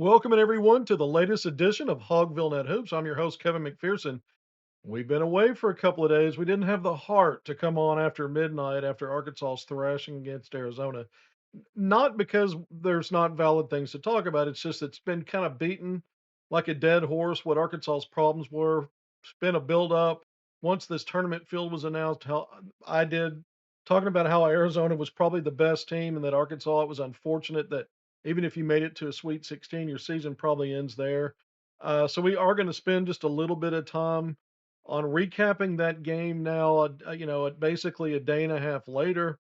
Welcome everyone to the latest edition of HogvilleNET Hoops. I'm your host, Kevin McPherson. We've been away for a couple of days. We didn't have the heart to come on after midnight after Arkansas's thrashing against Arizona. Not because there's not valid things to talk about. It's just it's been kind of beaten like a dead horse what Arkansas's problems were. It's been a build up. Once this tournament field was announced, how I did talking about how Arizona was probably the best team and that Arkansas, it was unfortunate that even if you made it to a Sweet 16, your season probably ends there. So we are going to spend just a little bit of time on recapping that game now, basically a day and a half later.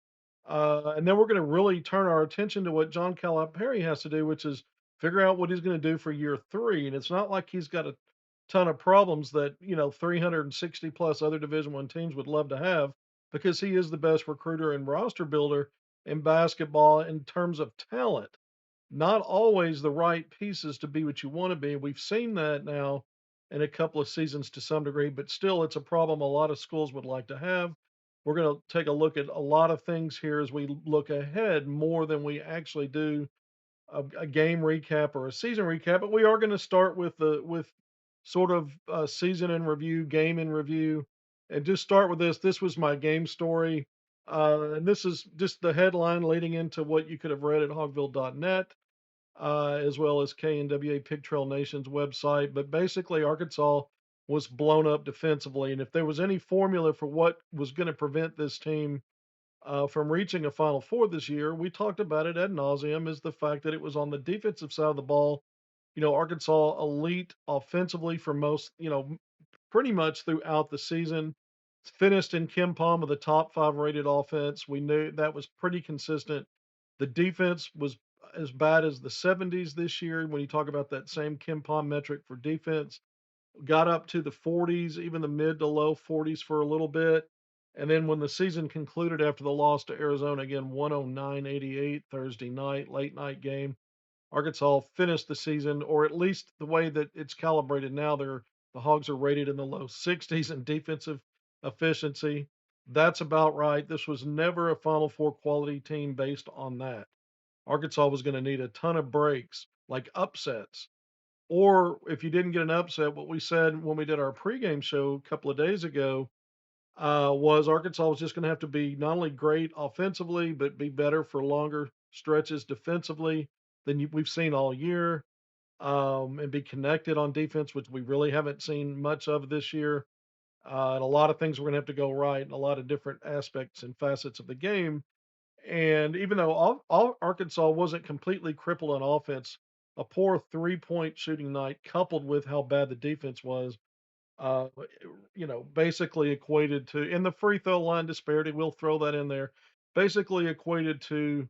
And then we're going to really turn our attention to what John Calipari has to do, which is figure out what he's going to do for year three. And it's not like he's got a ton of problems that 360 plus other Division One teams would love to have, because he is the best recruiter and roster builder in basketball in terms of talent. Not always the right pieces to be what you want to be. We've seen that now in a couple of seasons to some degree, but still, it's a problem a lot of schools would like to have. We're going to take a look at a lot of things here as we look ahead more than we actually do a game recap or a season recap. But we are going to start with the sort of season in review, game in review, and just start with this. This was my game story, and this is just the headline leading into what you could have read at Hogville.net, as well as KNWA Pig Trail Nation's website. But basically, Arkansas was blown up defensively. And if there was any formula for what was going to prevent this team from reaching a Final Four this year, we talked about it ad nauseum, is the fact that it was on the defensive side of the ball. Arkansas elite offensively for most, pretty much throughout the season. Finished in Kim Palm with a top five rated offense. We knew that was pretty consistent. The defense was as bad as the 70s this year. When you talk about that same Kim Palm metric for defense, got up to the 40s, even the mid to low 40s for a little bit. And then when the season concluded after the loss to Arizona, again, 109-88 Thursday night, late night game, Arkansas finished the season, or at least the way that it's calibrated now, the Hogs are rated in the low 60s in defensive efficiency. That's about right. This was never a Final Four quality team based on that. Arkansas was going to need a ton of breaks, like upsets. Or if you didn't get an upset, what we said when we did our pregame show a couple of days ago was Arkansas was just going to have to be not only great offensively, but be better for longer stretches defensively than we've seen all year, and be connected on defense, which we really haven't seen much of this year. And a lot of things we're going to have to go right in a lot of different aspects and facets of the game. And even though all Arkansas wasn't completely crippled on offense, a poor 3-point shooting night coupled with how bad the defense was, uh, basically equated to, in the free throw line disparity, we'll throw that in there, basically equated to,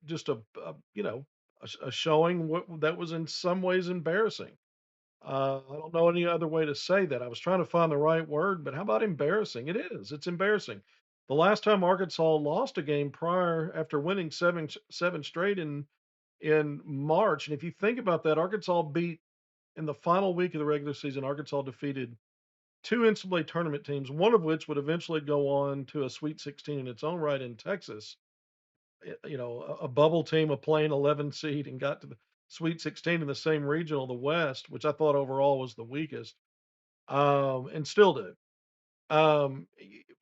just a showing that was in some ways embarrassing. I don't know any other way to say that. I was trying to find the right word, but how about embarrassing? It is. It's embarrassing. The last time Arkansas lost a game prior after winning seven straight in March, and if you think about that, Arkansas beat in the final week of the regular season. Arkansas defeated two NCAA tournament teams, one of which would eventually go on to a Sweet 16 in its own right in Texas. A bubble team, a playing 11 seed, and got to the Sweet 16 in the same regional, the West, which I thought overall was the weakest, and still do.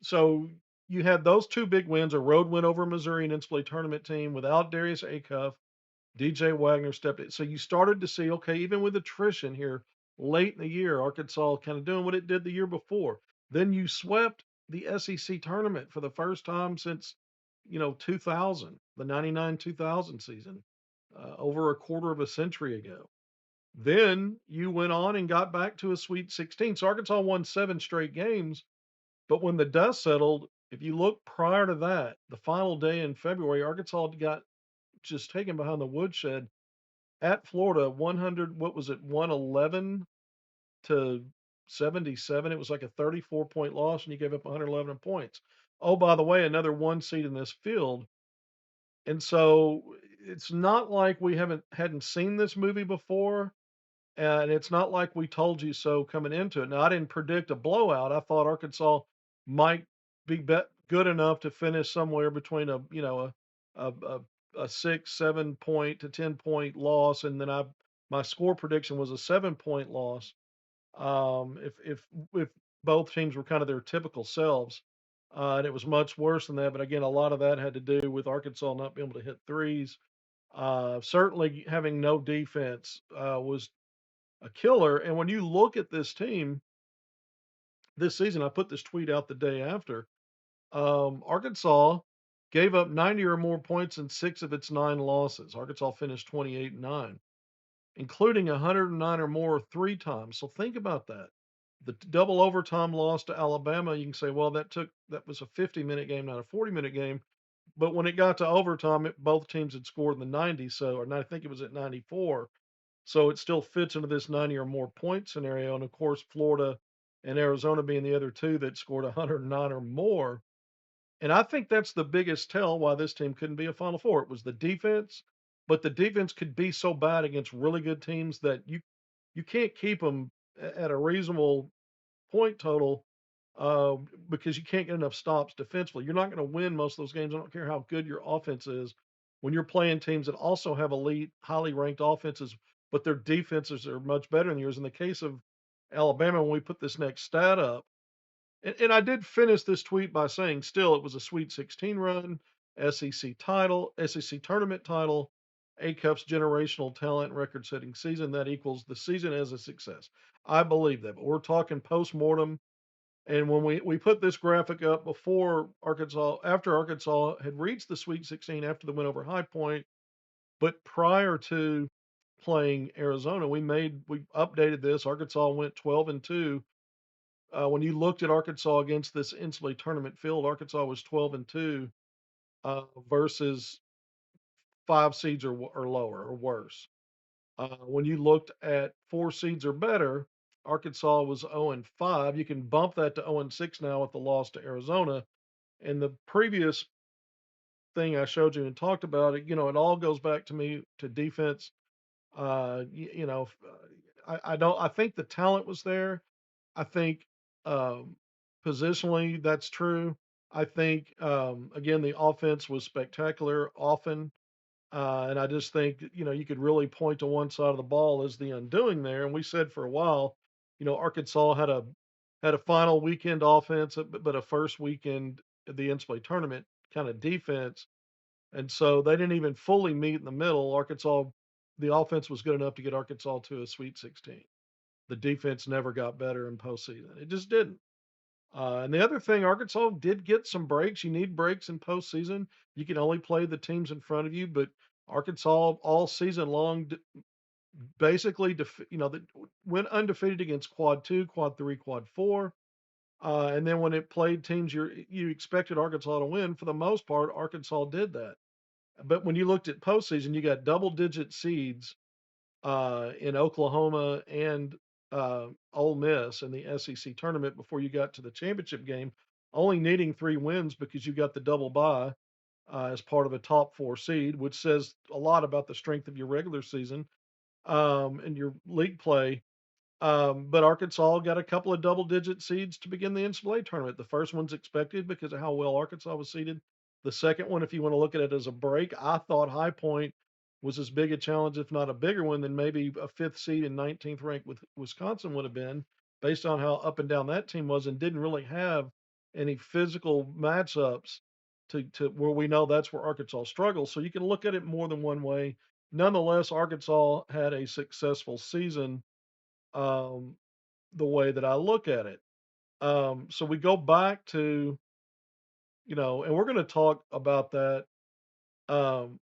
So you had those two big wins, a road win over Missouri, an NCAA tournament team without Darius Acuff. DJ Wagner stepped in. So you started to see, okay, even with attrition here late in the year, Arkansas kind of doing what it did the year before. Then you swept the SEC tournament for the first time since, 2000, the 99 2000 season, over a quarter of a century ago. Then you went on and got back to a Sweet 16. So Arkansas won seven straight games. But when the dust settled, if you look prior to that, the final day in February, Arkansas got just taken behind the woodshed at Florida. 100, what was it, 111 to 77. It was like a 34-point loss, and you gave up 111 points. Oh, by the way, another one seed in this field. And so it's not like we hadn't seen this movie before, and it's not like we told you so coming into it. Now, I didn't predict a blowout. I thought Arkansas might be good enough to finish somewhere between a a 6, 7 point to 10 point loss, and then my score prediction was a 7 point loss. If both teams were kind of their typical selves, and it was much worse than that. But again, a lot of that had to do with Arkansas not being able to hit threes. Certainly, having no defense was a killer. And when you look at this team this season, I put this tweet out the day after. Arkansas gave up 90 or more points in 6 of its 9 losses. Arkansas finished 28-9, including 109 or more 3 times. So think about that. The double overtime loss to Alabama, you can say, well, that was a 50-minute game, not a 40-minute game. But when it got to overtime, both teams had scored in the 90s, and I think it was at 94. So it still fits into this 90 or more point scenario. And of course, Florida and Arizona being the other two that scored 109 or more. And I think that's the biggest tell why this team couldn't be a Final Four. It was the defense, but the defense could be so bad against really good teams that you can't keep them at a reasonable point total, uh, because you can't get enough stops defensively. You're not going to win most of those games. I don't care how good your offense is when you're playing teams that also have elite, highly ranked offenses, but their defenses are much better than yours. In the case of Alabama, when we put this next stat up, and I did finish this tweet by saying, still, it was a Sweet 16 run, SEC title, SEC tournament title, Acuff's generational talent record setting season. That equals the season as a success. I believe that. But we're talking post mortem. And when we put this graphic up before Arkansas, after Arkansas had reached the Sweet 16 after the win over High Point, but prior to playing Arizona, we updated this. Arkansas went 12-2. When you looked at Arkansas against this NCAA tournament field, Arkansas was 12-2 versus 5 seeds or lower or worse. When you looked at 4 seeds or better, Arkansas was 0-5. You can bump that to 0-6 now with the loss to Arizona. And the previous thing I showed you and talked about it, it all goes back to me to defense. I don't. I think the talent was there. I think um, positionally that's true. I think again the offense was spectacular often, and I just think that, you could really point to one side of the ball as the undoing there. And we said for a while, Arkansas had a final weekend offense, but a first weekend of the NCAA tournament kind of defense, and so they didn't even fully meet in the middle. The offense was good enough to get Arkansas to a Sweet 16. The defense never got better in postseason. It just didn't. And the other thing, Arkansas did get some breaks. You need breaks in postseason. You can only play the teams in front of you, but Arkansas all season long basically, went undefeated against quad two, quad three, quad four. And then when it played teams you expected Arkansas to win, for the most part, Arkansas did that. But when you looked at postseason, you got double digit seeds in Oklahoma and Ole Miss in the SEC tournament before you got to the championship game, only needing 3 wins because you got the double bye as part of a top 4 seed, which says a lot about the strength of your regular season and your league play. But Arkansas got a couple of double-digit seeds to begin the NCAA tournament. The first one's expected because of how well Arkansas was seeded. The second one, if you want to look at it as a break, I thought High Point was as big a challenge, if not a bigger one, than maybe a fifth seed and 19th ranked with Wisconsin would have been, based on how up and down that team was, and didn't really have any physical matchups to where we know that's where Arkansas struggles. So you can look at it more than one way. Nonetheless, Arkansas had a successful season, um, the way that I look at it. So we go back to, and we're going to talk about that um,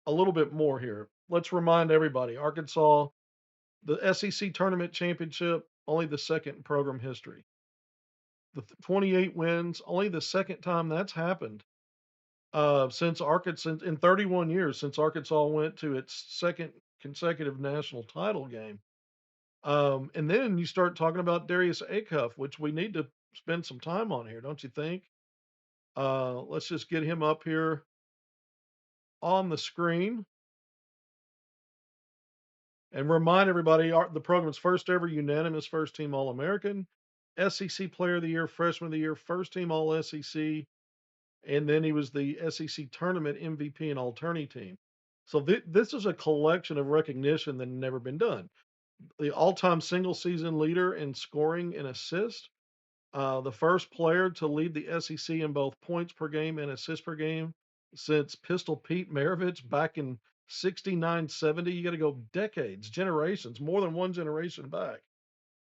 a little bit more here. Let's remind everybody Arkansas, the SEC tournament championship, only the second in program history. The 28 wins, only the second time that's happened since Arkansas in 31 years, since Arkansas went to its second consecutive national title game. And then you start talking about Darius Acuff, which we need to spend some time on here, don't you think? Let's just get him up here on the screen and remind everybody the program's first ever unanimous first team All American, SEC Player of the Year, Freshman of the Year, first team All SEC, and then he was the SEC tournament MVP and all-tourney team. So this is a collection of recognition that had never been done. The all-time single season leader in scoring and assists, the first player to lead the SEC in both points per game and assists per game since Pistol Pete Maravich back in 69, 70. You got to go decades, generations, more than one generation back.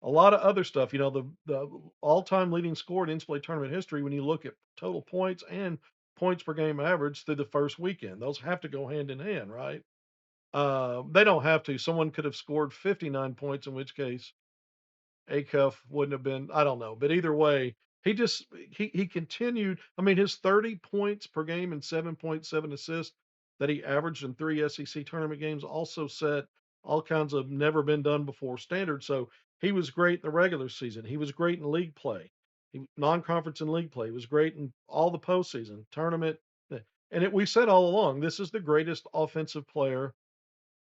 A lot of other stuff, the all-time leading scorer in NCAA tournament history when you look at total points and points per game average through the first weekend. Those have to go hand in hand, right? They don't have to. Someone could have scored 59 points, in which case Acuff wouldn't have been, I don't know. But either way, he continued. I mean, his 30 points per game and 7.7 assists that he averaged in 3 SEC tournament games also set all kinds of never been done before standards. So he was great in the regular season. He was great in league play. Non-conference and league play. He was great in all the postseason tournament. And we said all along, this is the greatest offensive player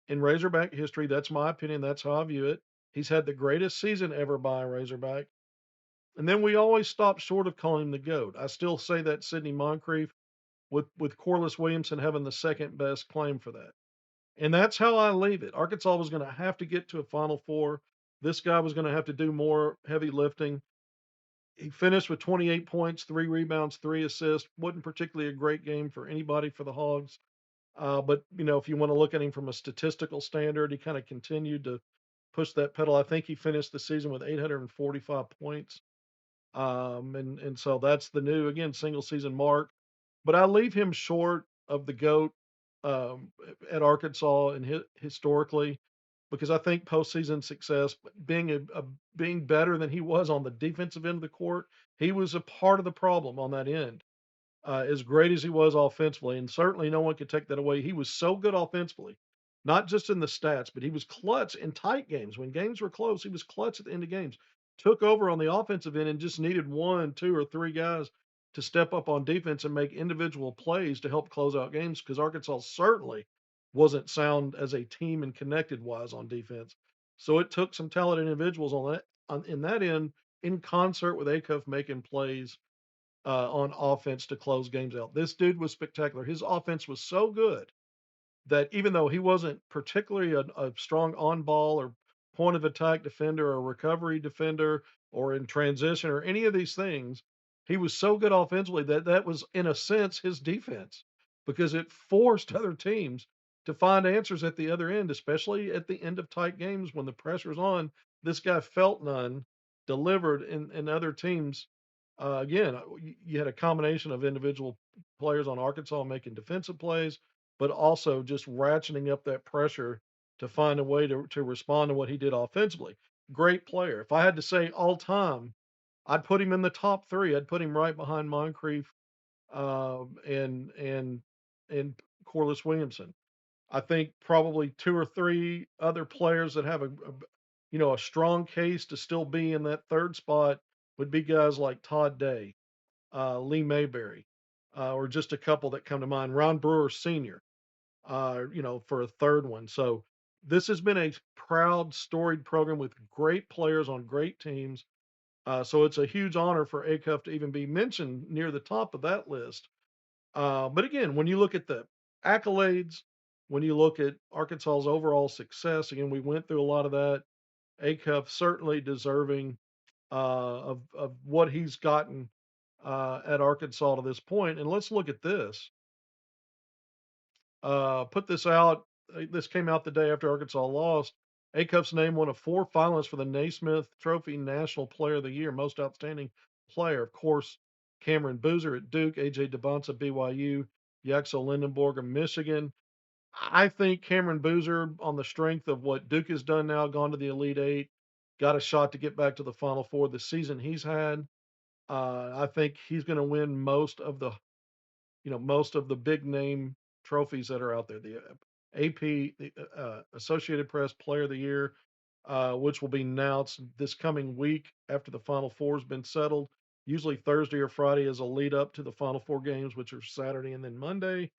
in Razorback history. That's my opinion. That's how I view it. He's had the greatest season ever by a Razorback. And then we always stop short of calling him the GOAT. I still say that Sidney Moncrief, with Corliss Williamson having the second best claim for that. And that's how I leave it. Arkansas was going to have to get to a Final Four. This guy was going to have to do more heavy lifting. He finished with 28 points, 3 rebounds, 3 assists. Wasn't particularly a great game for anybody for the Hogs. But if you want to look at him from a statistical standard, he kind of continued to push that pedal. I think he finished the season with 845 points. And so that's the new, again, single season mark. But I leave him short of the GOAT um, at Arkansas and historically, because I think postseason success, being better than he was on the defensive end of the court, he was a part of the problem on that end. As great as he was offensively, and certainly no one could take that away. He was so good offensively, not just in the stats, but he was clutch in tight games. When games were close, he was clutch at the end of games. Took over on the offensive end and just needed one, two, or three guys to step up on defense and make individual plays to help close out games because Arkansas certainly wasn't sound as a team and connected wise on defense. So it took some talented individuals in that end in concert with Acuff making plays on offense to close games out. This dude was spectacular. His offense was so good that even though he wasn't particularly a strong on ball or point of attack defender or recovery defender or in transition or any of these things, he was so good offensively that that was, in a sense, his defense because it forced other teams to find answers at the other end, especially at the end of tight games when the pressure's on. This guy felt none, delivered, and other teams. Again, you had a combination of individual players on Arkansas making defensive plays, but also just ratcheting up that pressure to find a way to respond to what he did offensively. Great player. If I had to say all time, I'd put him in the top three. I'd put him right behind Moncrief and Corliss Williamson. I think probably two or three other players that have a strong case to still be in that third spot would be guys like Todd Day, Lee Mayberry, or just a couple that come to mind. Ron Brewer Sr. For a third one. So this has been a proud, storied program with great players on great teams. So it's a huge honor for Acuff to even be mentioned near the top of that list. But again, when you look at the accolades, when you look at Arkansas's overall success, again, we went through a lot of that. Acuff certainly deserving of what he's gotten at Arkansas to this point. And let's look at this. Put this out. This came out the day after Arkansas lost. Acuff's named one of 4 finalists for the Naismith Trophy National Player of the Year, Most Outstanding Player. Of course, Cameron Boozer at Duke, AJ DeBonsa, BYU, Yaxel Lindenborg of Michigan. I think Cameron Boozer, on the strength of what Duke has done now, gone to the Elite Eight, got a shot to get back to the Final Four the season he's had. I think he's going to win most of the big name trophies that are out there. The AP, the Associated Press Player of the Year, which will be announced this coming week after the Final Four has been settled. Usually Thursday or Friday is a lead up to the Final Four games, which are Saturday and then Monday.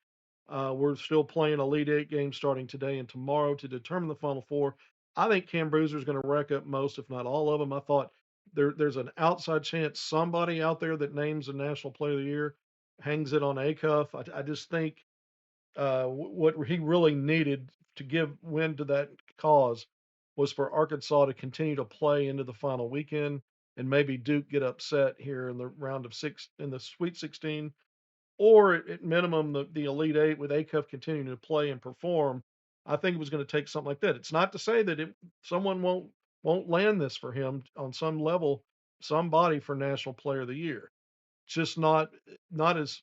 We're still playing Elite Eight games starting today and tomorrow to determine the Final Four. I think Cam Bruiser is going to rack up most, if not all of them. I thought there's an outside chance somebody out there that names a National Player of the Year. hangs it on Acuff. I just think what he really needed to give wind to that cause was for Arkansas to continue to play into the final weekend and maybe Duke get upset here in the round of six in the Sweet 16, or at minimum the Elite Eight with Acuff continuing to play and perform. I think it was going to take something like that. It's not to say that someone won't land this for him on some level, somebody for National Player of the Year. Just not as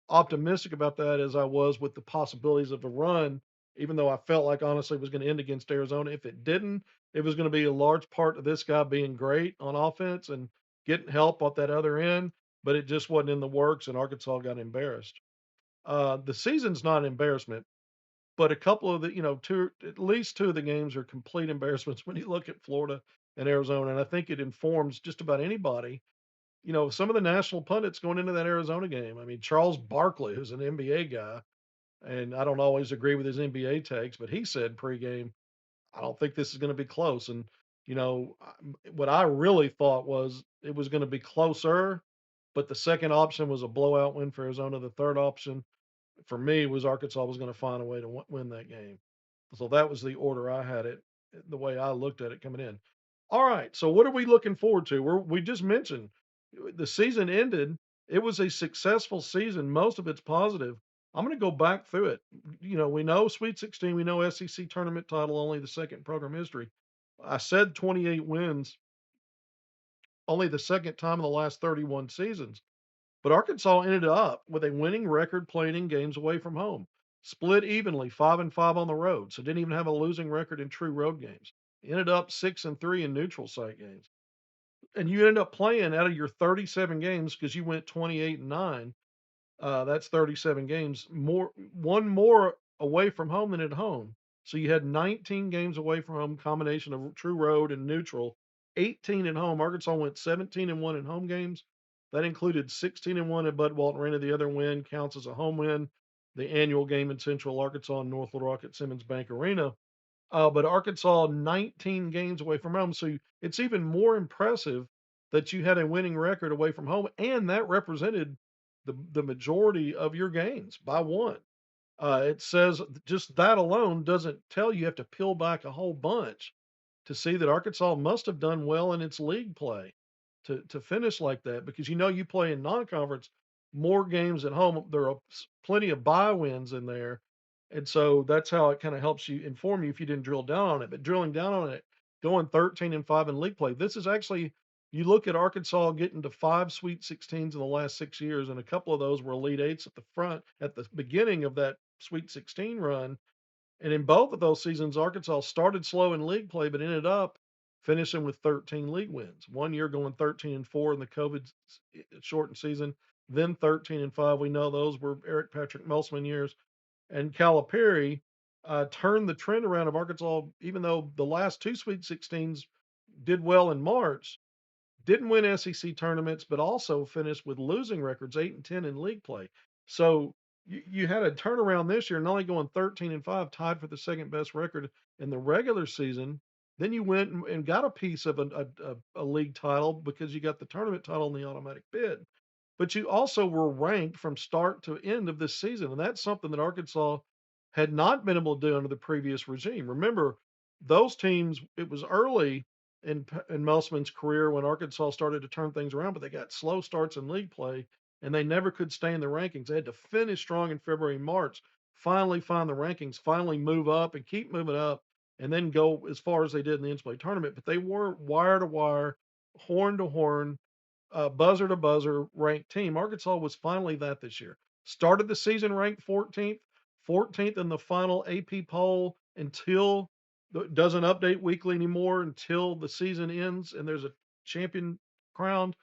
optimistic about that as I was with the possibilities of a run, even though I felt like honestly it was going to end against Arizona. If it didn't, it was going to be a large part of this guy being great on offense and getting help at that other end, but it just wasn't in the works and Arkansas got embarrassed. The season's not an embarrassment, but a couple of the, at least two of the games are complete embarrassments when you look at Florida and Arizona. And I think it informs just about anybody, some of the national pundits going into that Arizona game. I mean, Charles Barkley, who's an NBA guy, and I don't always agree with his NBA takes, but he said pregame, I don't think this is going to be close. And, what I really thought was it was going to be closer, but the second option was a blowout win for Arizona. The third option for me was Arkansas was going to find a way to win that game. So that was the order I had it, the way I looked at it coming in. All right. So what are we looking forward to? We just mentioned the season ended. It was a successful season. Most of it's positive. I'm going to go back through it. We know Sweet 16, we know SEC tournament title, only the second in program history. I said 28 wins, only the second time in the last 31 seasons. But Arkansas ended up with a winning record playing in games away from home, split evenly 5-5 on the road, so didn't even have a losing record in true road games. Ended up 6-3 in neutral site games. And you ended up playing out of your 37 games because you went 28-9. That's 37 games, one more away from home than at home. So you had 19 games away from home, combination of true road and neutral, 18 at home. Arkansas went 17-1 in home games. That included 16-1 at Bud Walton Arena. The other win counts as a home win. The annual game in Central Arkansas and North Little Rock at Simmons Bank Arena. But Arkansas 19 games away from home. So it's even more impressive that you had a winning record away from home, and that represented the majority of your gains by one. It says just that alone doesn't tell you have to peel back a whole bunch to see that Arkansas must have done well in its league play to finish like that because you play in non-conference more games at home. There are plenty of bye wins in there, and so that's how it kind of helps you inform you if you didn't drill down on it. But drilling down on it, going 13-5 in league play, this is actually you look at Arkansas getting to 5 Sweet 16s in the last 6 years, and a couple of those were Elite Eights at the front at the beginning of that Sweet 16 run, and in both of those seasons, Arkansas started slow in league play, but ended up finishing with 13 league wins. One year going 13-4 in the COVID shortened season, then 13-5. We know those were Eric Patrick Melsman years. And Calipari turned the trend around of Arkansas, even though the last two Sweet 16s did well in March, didn't win SEC tournaments, but also finished with losing records, 8-10 in league play. So you had a turnaround this year, not only going 13-5, tied for the second best record in the regular season. Then you went and got a piece of a league title because you got the tournament title in the automatic bid. But you also were ranked from start to end of this season, and that's something that Arkansas had not been able to do under the previous regime. Remember, those teams, it was early in Melsman's career when Arkansas started to turn things around, but they got slow starts in league play and they never could stay in the rankings. They had to finish strong in February and March, finally find the rankings, finally move up and keep moving up, and then go as far as they did in the NCAA tournament. But they weren't wire to wire, horn to horn, buzzer to buzzer ranked team. Arkansas was finally that this year. Started the season ranked 14th, 14th in the final AP poll until doesn't update weekly anymore until the season ends and there's a champion crowned.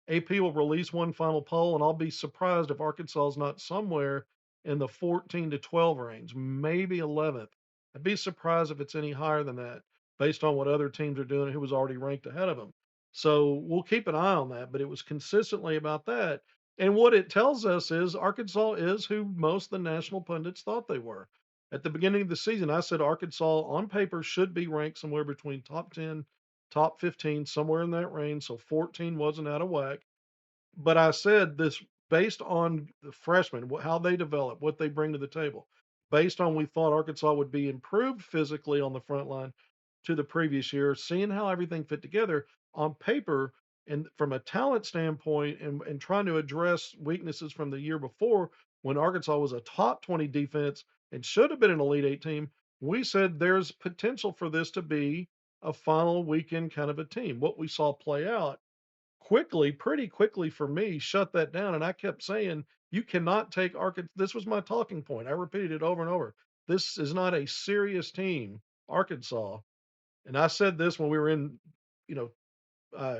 AP will release one final poll, and I'll be surprised if Arkansas is not somewhere in the 14 to 12 range, maybe 11th. I'd be surprised if it's any higher than that based on what other teams are doing who was already ranked ahead of them. So we'll keep an eye on that, but it was consistently about that. And what it tells us is Arkansas is who most of the national pundits thought they were. At the beginning of the season, I said Arkansas on paper should be ranked somewhere between top 10, top 15, somewhere in that range. So 14 wasn't out of whack. But I said this based on the freshmen, how they develop, what they bring to the table, based on we thought Arkansas would be improved physically on the front line to the previous year, seeing how everything fit together on paper and from a talent standpoint and trying to address weaknesses from the year before when Arkansas was a top 20 defense and should have been an Elite Eight team, we said there's potential for this to be a final weekend kind of a team. What we saw play out quickly, pretty quickly for me, shut that down. And I kept saying, you cannot take Arkansas. This was my talking point. I repeated it over and over. This is not a serious team, Arkansas. And I said this when we were in, you know,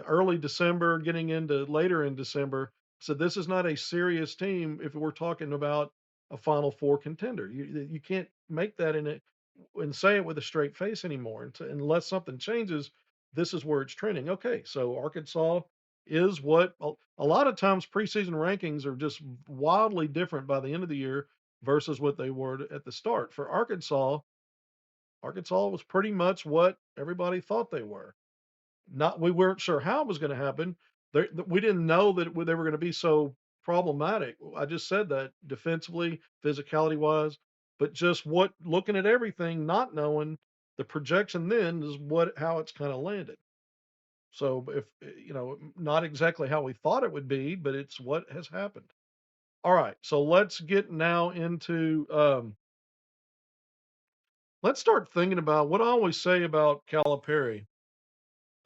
early December, getting into later in December. So this is not a serious team if we're talking about a Final Four contender. You can't make that in it and say it with a straight face anymore. Unless something changes, this is where it's trending. Okay, so Arkansas is what a lot of times preseason rankings are just wildly different by the end of the year versus what they were at the start. For Arkansas, Arkansas was pretty much what everybody thought they were. Not we weren't sure how it was going to happen. We didn't know that they were going to be so problematic. I just said that defensively, physicality wise, but just what looking at everything, not knowing the projection then is what how it's kind of landed. So if not exactly how we thought it would be, but it's what has happened. All right, so let's get now into let's start thinking about what I always say about Calipari.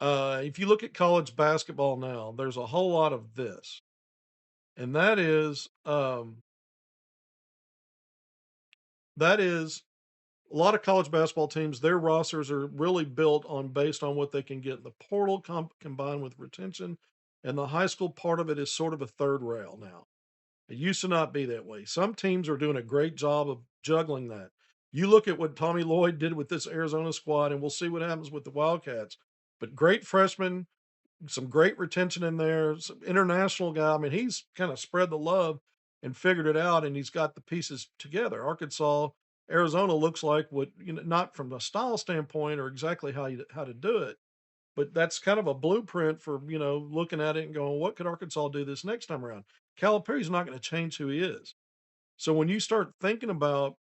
If you look at college basketball now, there's a whole lot of this, and that is a lot of college basketball teams. Their rosters are really built on based on what they can get in the portal combined with retention, and the high school part of it is sort of a third rail now. It used to not be that way. Some teams are doing a great job of juggling that. You look at what Tommy Lloyd did with this Arizona squad, and we'll see what happens with the Wildcats. But great freshmen, some great retention in there. Some international guy. I mean, he's kind of spread the love and figured it out, and he's got the pieces together. Arkansas, Arizona looks like what not from a style standpoint or exactly how to do it, but that's kind of a blueprint for looking at it and going, what could Arkansas do this next time around? Calipari's not going to change who he is. So when you start thinking about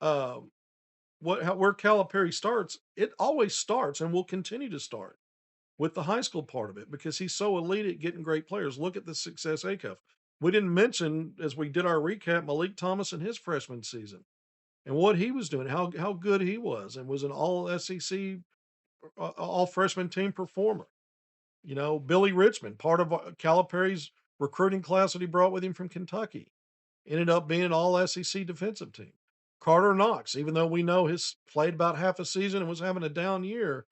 uh, where Calipari starts, it always starts and will continue to start with the high school part of it because he's so elite at getting great players. Look at the success Acuff. We didn't mention as we did our recap Malik Thomas in his freshman season and what he was doing, how good he was, and was an all SEC, all freshman team performer. Billy Richmond, part of Calipari's recruiting class that he brought with him from Kentucky, ended up being an all SEC defensive team. Carter Knox, even though we know his played about half a season and was having a down year,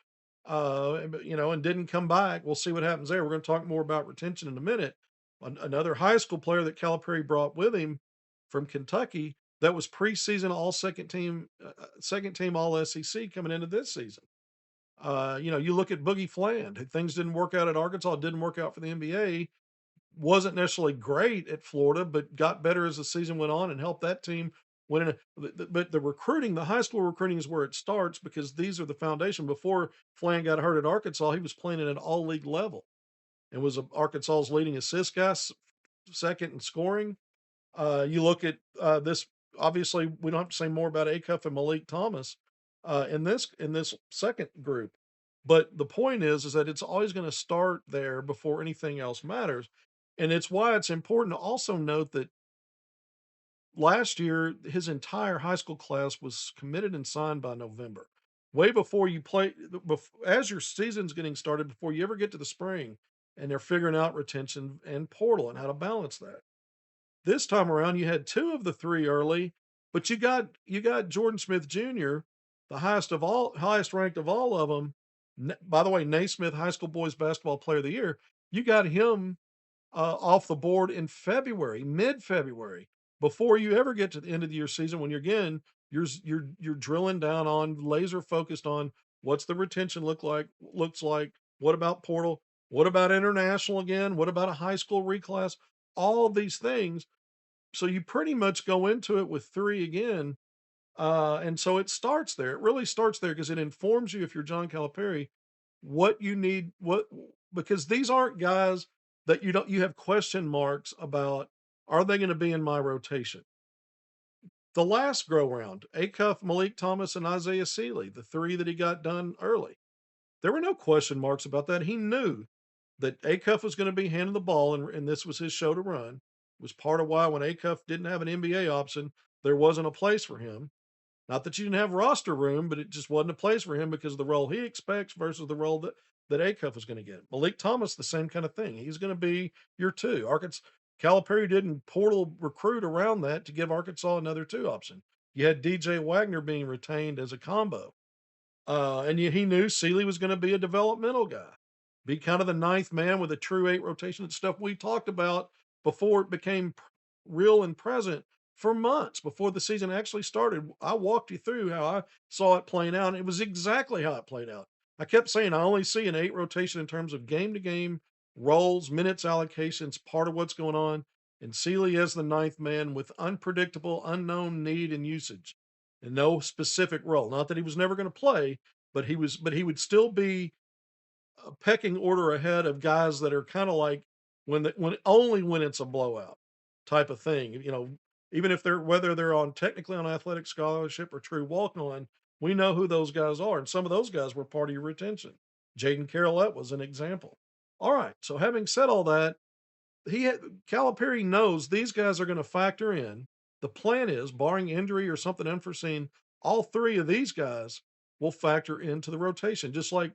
and didn't come back. We'll see what happens there. We're going to talk more about retention in a minute. Another high school player that Calipari brought with him from Kentucky that was preseason all second team all SEC coming into this season. You look at Boogie Fland. Things didn't work out at Arkansas, didn't work out for the NBA. Wasn't necessarily great at Florida, but got better as the season went on and helped that team win. But the recruiting, the high school recruiting is where it starts because these are the foundation. Before Fland got hurt at Arkansas, he was playing at an all league level and was Arkansas's leading assist guy, second in scoring. You look at this. Obviously, we don't have to say more about Acuff and Malik Thomas in this second group. But the point is that it's always going to start there before anything else matters, and it's why it's important to also note that last year his entire high school class was committed and signed by November, way before you play. As your season's getting started, before you ever get to the spring, and they're figuring out retention and portal and how to balance that. This time around, you had two of the three early, but you got Jordan Smith Jr., the highest ranked of all of them. By the way, Naismith High School Boys Basketball Player of the Year. You got him off the board in February, mid-February, before you ever get to the end of the year season. When you're drilling down on laser focused on what's the retention looks like. What about portal? What about international again? What about a high school reclass? All of these things. So you pretty much go into it with three again. And so it starts there. It really starts there because it informs you if you're John Calipari, what you need, because these aren't guys that you have question marks about, are they going to be in my rotation? The last go round, Acuff, Malik Thomas, and Isaiah Seeley, the three that he got done early. There were no question marks about that. He knew that Acuff was going to be handing the ball, and this was his show to run. It was part of why when Acuff didn't have an NBA option, there wasn't a place for him. Not that you didn't have roster room, but it just wasn't a place for him because of the role he expects versus the role that Acuff was going to get. Malik Thomas, the same kind of thing. He's going to be your two. Arkansas Calipari didn't portal recruit around that to give Arkansas another two option. You had DJ Wagner being retained as a combo. He knew Seeley was going to be a developmental guy, be kind of the ninth man with a true eight rotation and stuff we talked about before it became real and present for months before the season actually started. I walked you through how I saw it playing out, and it was exactly how it played out. I kept saying I only see an eight rotation in terms of game to game roles, minutes allocations, part of what's going on. And Seeley as the ninth man with unpredictable, unknown need and usage and no specific role. Not that he was never going to play, but he would still be a pecking order ahead of guys that are kind of like when only when it's a blowout type of thing. Even if they're whether they're on technically on athletic scholarship or true walk on, we know who those guys are, and some of those guys were part of your retention. Jaden Carolette was an example. All right, so having said all that, Calipari knows these guys are going to factor in. The plan is, barring injury or something unforeseen, all three of these guys will factor into the rotation. Just like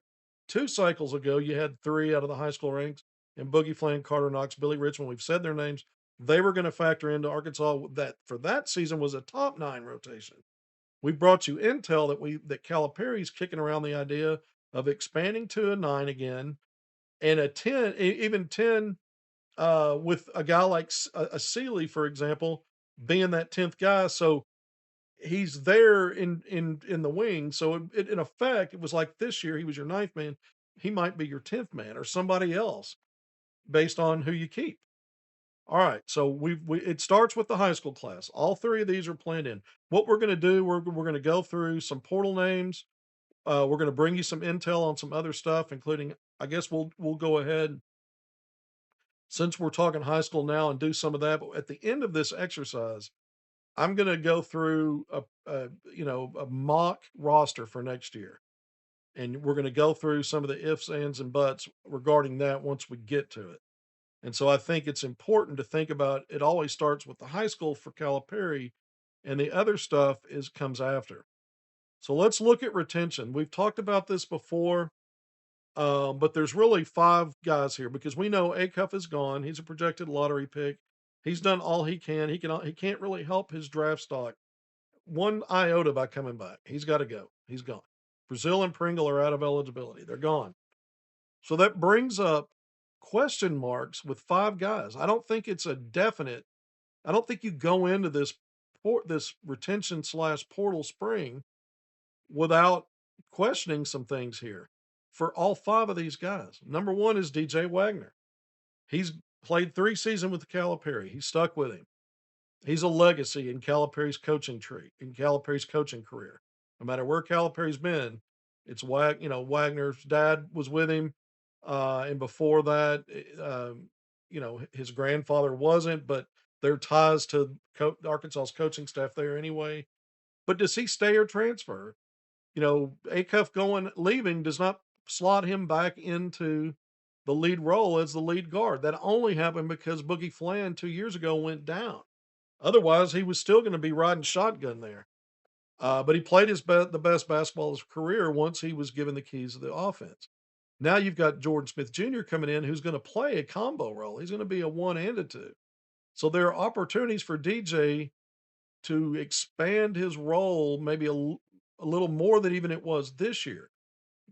2 cycles ago, you had three out of the high school ranks, and Boogie Flan, Carter Knox, Billy Richmond. We've said their names. They were going to factor into Arkansas. That for that season was a top 9 rotation. We brought you intel that Calipari's kicking around the idea of expanding to a 9 again, and a 10, even 10 with a guy like a Seeley, for example, being that 10th guy. So he's there in the wing. So in effect, it was like this year he was your ninth man. He might be your 10th man or somebody else based on who you keep. All right, so it starts with the high school class. All three of these are planned in. What we're going to do, we're going to go through some portal names. We're going to bring you some intel on some other stuff, including I guess we'll go ahead since we're talking high school now and do some of that. But at the end of this exercise, I'm going to go through a mock roster for next year, and we're going to go through some of the ifs, ands, and buts regarding that once we get to it. And so I think it's important to think about it. Always starts with the high school for Calipari, and the other stuff comes after. So let's look at retention. We've talked about this before. But there's really 5 guys here because we know Acuff is gone. He's a projected lottery pick. He's done all he can. He can't really help his draft stock one iota by coming back. He's got to go. He's gone. Brazil and Pringle are out of eligibility. They're gone. So that brings up question marks with 5 guys. I don't think it's a definite. I don't think you go into this retention / portal spring without questioning some things here for all 5 of these guys. Number 1 is DJ Wagner. He's played 3 seasons with Calipari. He's stuck with him. He's a legacy in Calipari's coaching tree, in Calipari's coaching career. No matter where Calipari's been, it's Wagner's dad was with him, and before that, his grandfather wasn't, but their ties to Arkansas's coaching staff there anyway. But does he stay or transfer? Acuff leaving does not slot him back into the lead role as the lead guard. That only happened because Boogie Flan 2 years ago went down. Otherwise, he was still going to be riding shotgun there. But he played the best basketball of his career once he was given the keys of the offense. Now you've got Jordan Smith Jr. coming in who's going to play a combo role. He's going to be a 1 and a 2. So there are opportunities for DJ to expand his role maybe a little more than even it was this year.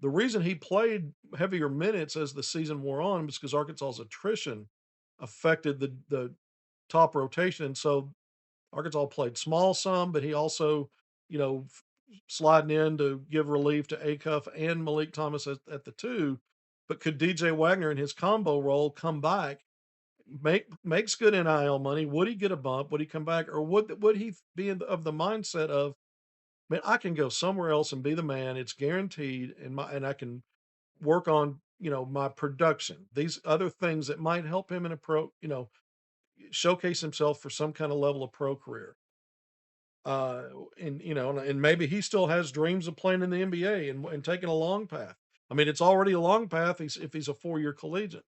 The reason he played heavier minutes as the season wore on was because Arkansas's attrition affected the top rotation. And so Arkansas played small some, but he also, sliding in to give relief to Acuff and Malik Thomas at the 2. But could DJ Wagner in his combo role come back, makes good NIL money? Would he get a bump? Would he come back? Or would he be of the mindset of, man, I can go somewhere else and be the man. It's guaranteed, and I can work on my production, these other things that might help him in a showcase himself for some kind of level of pro career. Uh, and maybe he still has dreams of playing in the NBA and taking a long path. I mean, it's already a long path if he's a 4-year collegiate.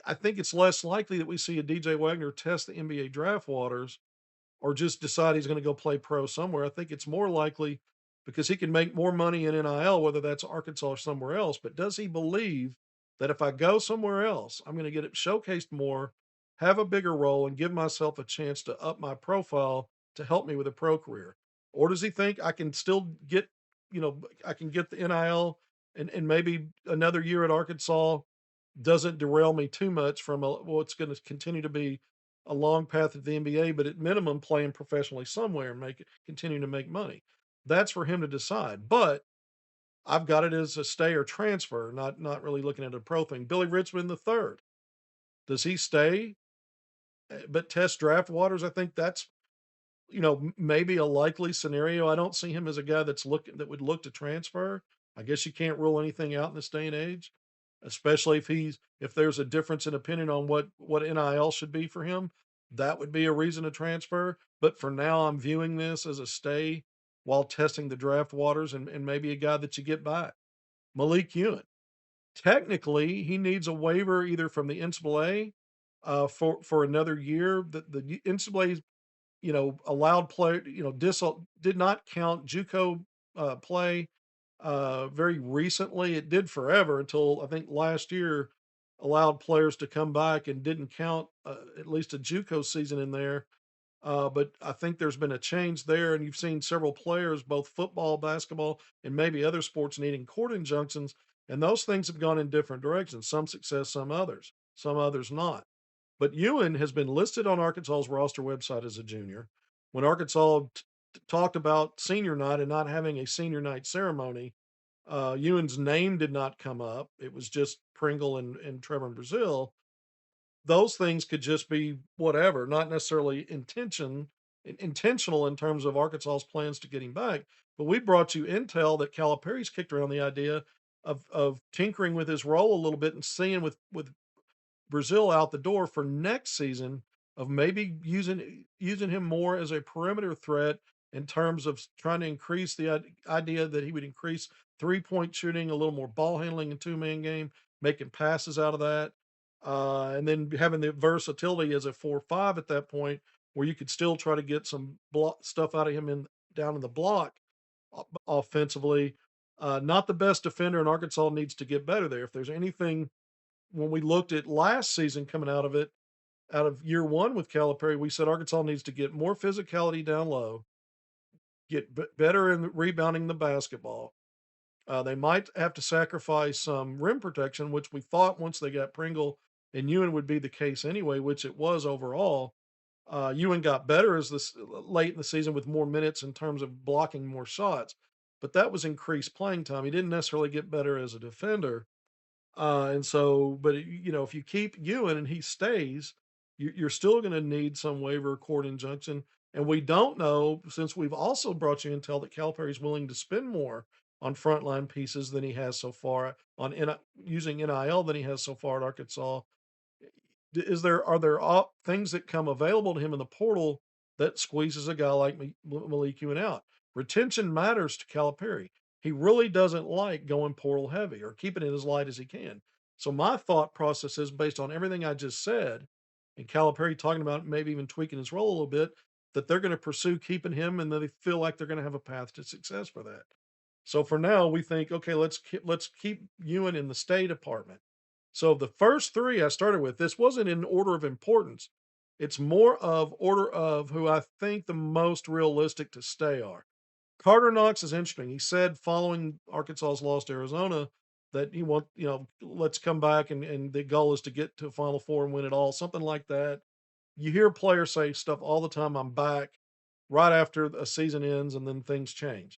I think it's less likely that we see a DJ Wagner test the NBA draft waters or just decide he's going to go play pro somewhere. I think it's more likely because he can make more money in NIL, whether that's Arkansas or somewhere else. But does he believe that if I go somewhere else, I'm going to get it showcased more, have a bigger role, and give myself a chance to up my profile to help me with a pro career? Or does he think I can still get, I can get the NIL and maybe another year at Arkansas doesn't derail me too much from what's going to continue to be a long path at the NBA, but at minimum playing professionally somewhere and continue to make money. That's for him to decide. But I've got it as a stay or transfer, not really looking at a pro thing. Billy Richmond the third. Does he stay but test draft waters? I think that's maybe a likely scenario. I don't see him as a guy that would look to transfer. I guess you can't rule anything out in this day and age, especially if there's a difference in opinion on what NIL should be for him. That would be a reason to transfer. But for now, I'm viewing this as a stay while testing the draft waters and maybe a guy that you get back. Malik Ewan. Technically, he needs a waiver either from the NCAA for another year. The NCAA allowed play, did not count JUCO play very recently. It did forever until I think last year allowed players to come back and didn't count at least a JUCO season in there. But I think there's been a change there, and you've seen several players, both football, basketball, and maybe other sports, needing court injunctions, and those things have gone in different directions. Some success, some others not. But Ewan has been listed on Arkansas's roster website as a junior. When Arkansas talked about senior night and not having a senior night ceremony, Ewan's name did not come up. It was just Pringle and Trevor in Brazil. Those things could just be whatever, not necessarily intentional in terms of Arkansas's plans to get him back. But we brought you intel that Calipari's kicked around the idea of tinkering with his role a little bit and seeing with Brazil out the door for next season of maybe using him more as a perimeter threat in terms of trying to increase the idea that he would increase 3-point shooting, a little more ball handling in two-man game, making passes out of that, and then having the versatility as a 4-5 at that point, where you could still try to get some stuff out of him down in the block offensively. Not the best defender, and Arkansas needs to get better there. If there's anything when we looked at last season coming out of it, out of year one with Calipari, we said Arkansas needs to get more physicality down low, get better in rebounding the basketball. They might have to sacrifice some rim protection, which we thought once they got Pringle and Ewan would be the case anyway, which it was overall. Ewan got better as this late in the season with more minutes in terms of blocking more shots, but that was increased playing time. He didn't necessarily get better as a defender. And so, but if you keep Ewan and he stays, you're still going to need some waiver court injunction. And we don't know, since we've also brought you intel that Calipari is willing to spend more on frontline pieces than he has so far using NIL than he has so far at Arkansas. Are there things that come available to him in the portal that squeezes a guy like Malik Ewan out? Retention matters to Calipari. He really doesn't like going portal heavy or keeping it as light as he can. So my thought process is based on everything I just said, and Calipari talking about maybe even tweaking his role a little bit, that they're going to pursue keeping him, and that they feel like they're going to have a path to success for that. So for now, we think, okay, let's keep Ewan in the State Department. So the first three I started with, this wasn't in order of importance. It's more of order of who I think the most realistic to stay are. Carter Knox is interesting. He said following Arkansas's loss to Arizona that let's come back and the goal is to get to a Final Four and win it all, something like that. You hear players say stuff all the time, I'm back, right after a season ends and then things change.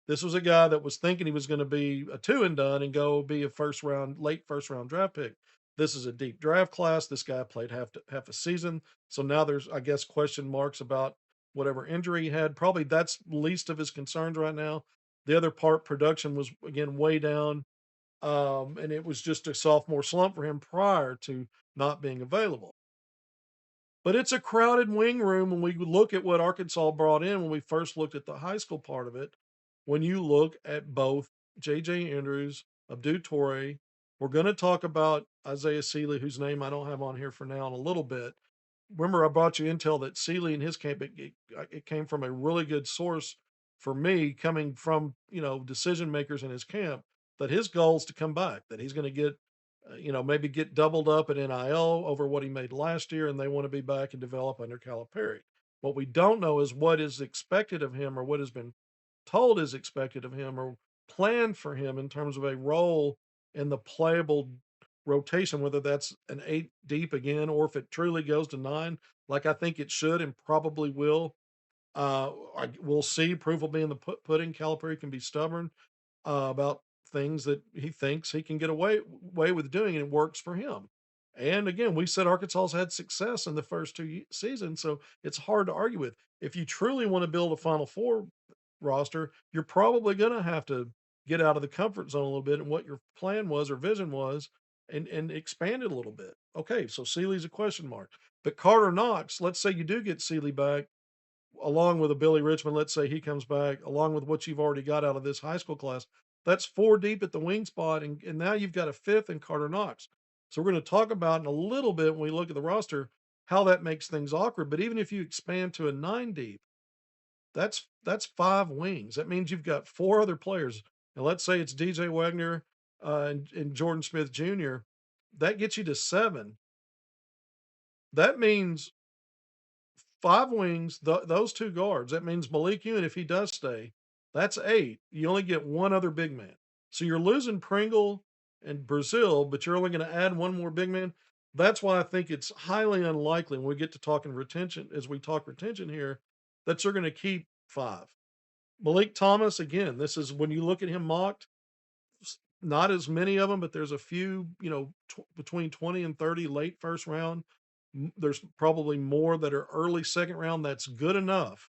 This was a guy that was thinking he was going to be a two and done and go be a late first round draft pick. This is a deep draft class. This guy played half a season. So now there's, I guess, question marks about whatever injury he had. Probably that's least of his concerns right now. The other part, production was again way down. And it was just a sophomore slump for him prior to not being available. But it's a crowded wing room when we look at what Arkansas brought in when we first looked at the high school part of it. When you look at both J.J. Andrews, Abdu Torre, we're going to talk about Isaiah Seeley, whose name I don't have on here for now in a little bit. Remember, I brought you intel that Seeley and his camp, it came from a really good source for me coming from, decision makers in his camp, that his goal is to come back, that he's going to get maybe get doubled up at NIL over what he made last year, and they want to be back and develop under Calipari. What we don't know is what is expected of him or what has been told is expected of him or planned for him in terms of a role in the playable rotation, whether that's an eight deep again or if it truly goes to nine, like I think it should and probably will. We'll see. Proof will be in the pudding. Calipari can be stubborn about things that he thinks he can get away with doing, and it works for him. And again, we said Arkansas's had success in the first two seasons, so it's hard to argue with. If you truly want to build a Final Four roster, you're probably going to have to get out of the comfort zone a little bit and what your plan was or vision was, and expand it a little bit. Okay, so Seeley's a question mark, but Carter Knox. Let's say you do get Seeley back along with a Billy Richmond, let's say he comes back, along with what you've already got out of this high school class, that's four deep at the wing spot. And now you've got a fifth in Carter Knox. So we're going to talk about in a little bit when we look at the roster how that makes things awkward. But even if you expand to a nine deep, that's five wings. That means you've got four other players. And let's say it's DJ Wagner and Jordan Smith Jr. That gets you to seven. That means five wings, those two guards. That means Malik Ewing, if he does stay, that's eight. You only get one other big man. So you're losing Pringle and Brazil, but you're only going to add one more big man. That's why I think it's highly unlikely when we get to talking retention, as we talk retention here, that you're going to keep five. Malik Thomas, again, this is when you look at him mocked, not as many of them, but there's a few, between 20 and 30 late first round. There's probably more that are early second round. That's good enough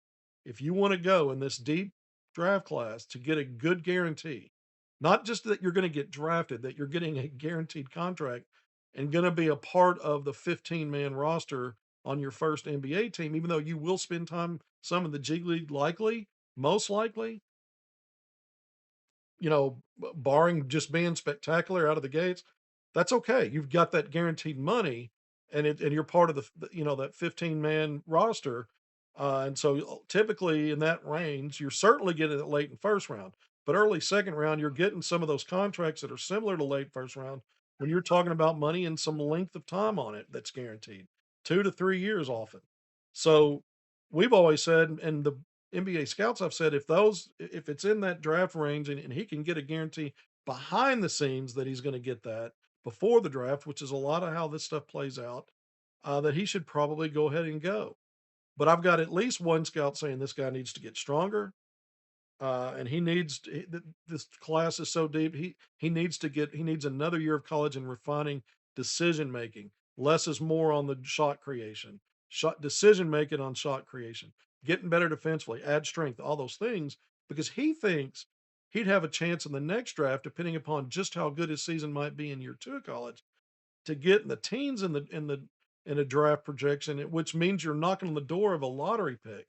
if you want to go in this deep draft class to get a good guarantee. Not just that you're going to get drafted, that you're getting a guaranteed contract and going to be a part of the 15-man roster on your first NBA team, even though you will spend time some in the G League likely, most likely, barring just being spectacular out of the gates, that's okay. You've got that guaranteed money, and you're part of that 15-man roster. And so typically in that range, you're certainly getting it late in first round, but early second round, you're getting some of those contracts that are similar to late first round when you're talking about money and some length of time on it that's guaranteed, 2 to 3 years often. So we've always said, and the NBA scouts have said, if it's in that draft range and he can get a guarantee behind the scenes that he's going to get that before the draft, which is a lot of how this stuff plays out, that he should probably go ahead and go. But I've got at least one scout saying this guy needs to get stronger, and this class is so deep. He needs another year of college and refining decision making. Less is more on the shot creation, shot decision making on shot creation, getting better defensively, add strength, all those things, because he thinks he'd have a chance in the next draft, depending upon just how good his season might be in year two of college, to get in the teens in a draft projection, which means you're knocking on the door of a lottery pick.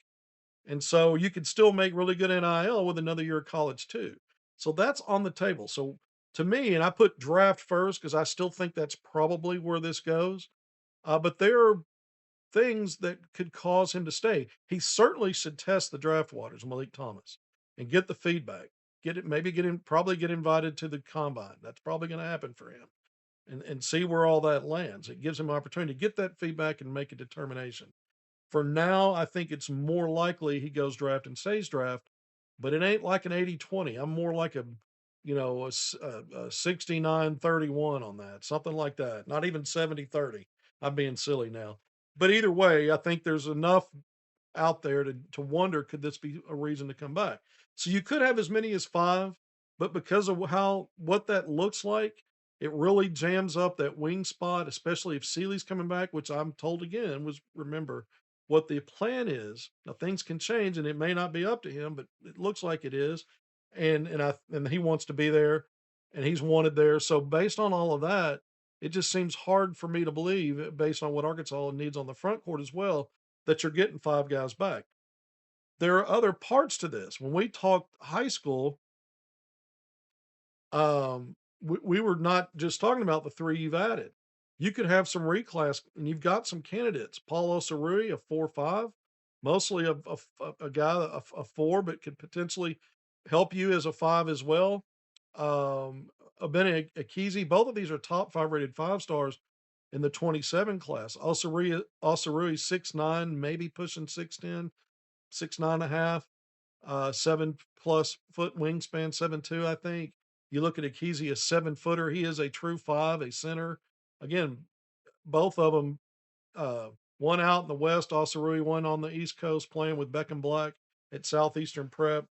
And so you could still make really good NIL with another year of college too. So that's on the table. So to me, and I put draft first because I still think that's probably where this goes. But there are things that could cause him to stay. He certainly should test the draft waters, Malik Thomas, and get the feedback. Probably get invited to the combine. That's probably going to happen for him, and see where all that lands. It gives him an opportunity to get that feedback and make a determination. For now, I think it's more likely he goes draft and stays draft, but it ain't like an 80-20. I'm more like a 69-31 on that, something like that. Not even 70-30. I'm being silly now. But either way, I think there's enough out there to wonder, could this be a reason to come back? So you could have as many as five, but because of what that looks like, it really jams up that wing spot, especially if Seeley's coming back, which I'm told again was, remember what the plan is. Now things can change and it may not be up to him, but it looks like it is. And he wants to be there. and he's wanted there. So based on all of that, it just seems hard for me to believe, based on what Arkansas needs on the front court as well, that you're getting 5 guys back. There are other parts to this. When we talked high school, we were not just talking about the 3 you've added. You could have some reclass, and you've got some candidates. Paul Osarui, a 4-5, mostly a guy, a 4, but could potentially help you as a 5 as well. Abene Akizi, both of these are top 5 rated 5 stars in the 27 class. Osarui 6'9", maybe pushing 6'10", 6'9.5", 7+ foot wingspan, 7'2", I think. You look at Akizi, a 7-footer. He is a true 5, a center. Again, both of them, uh, one out in the West, Osarui, one on the East Coast, playing with Beck and Black at Southeastern Prep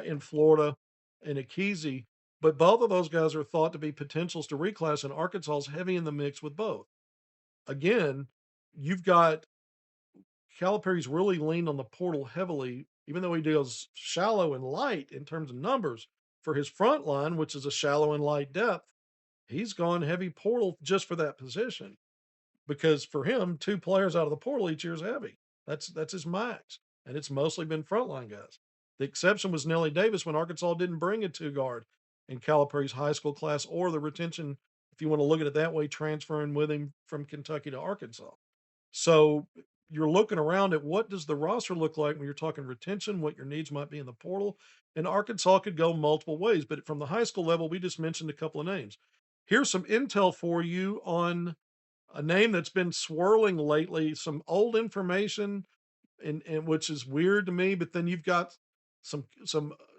in Florida, and Akizi. But both of those guys are thought to be potentials to reclass, and Arkansas's heavy in the mix with both. Again, you've got Calipari's really leaned on the portal heavily, even though he deals shallow and light in terms of numbers for his front line, which is a shallow and light depth. He's gone heavy portal just for that position, because for him, 2 players out of the portal each year is heavy. That's his max, and it's mostly been frontline guys. The exception was Nelly Davis when Arkansas didn't bring a 2 guard in Calipari's high school class, or the retention, if you want to look at it that way, transferring with him from Kentucky to Arkansas. So you're looking around at what does the roster look like when you're talking retention, what your needs might be in the portal. And Arkansas could go multiple ways. But from the high school level, we just mentioned a couple of names. Here's some intel for you on a name that's been swirling lately, some old information, and which is weird to me. But then you've got some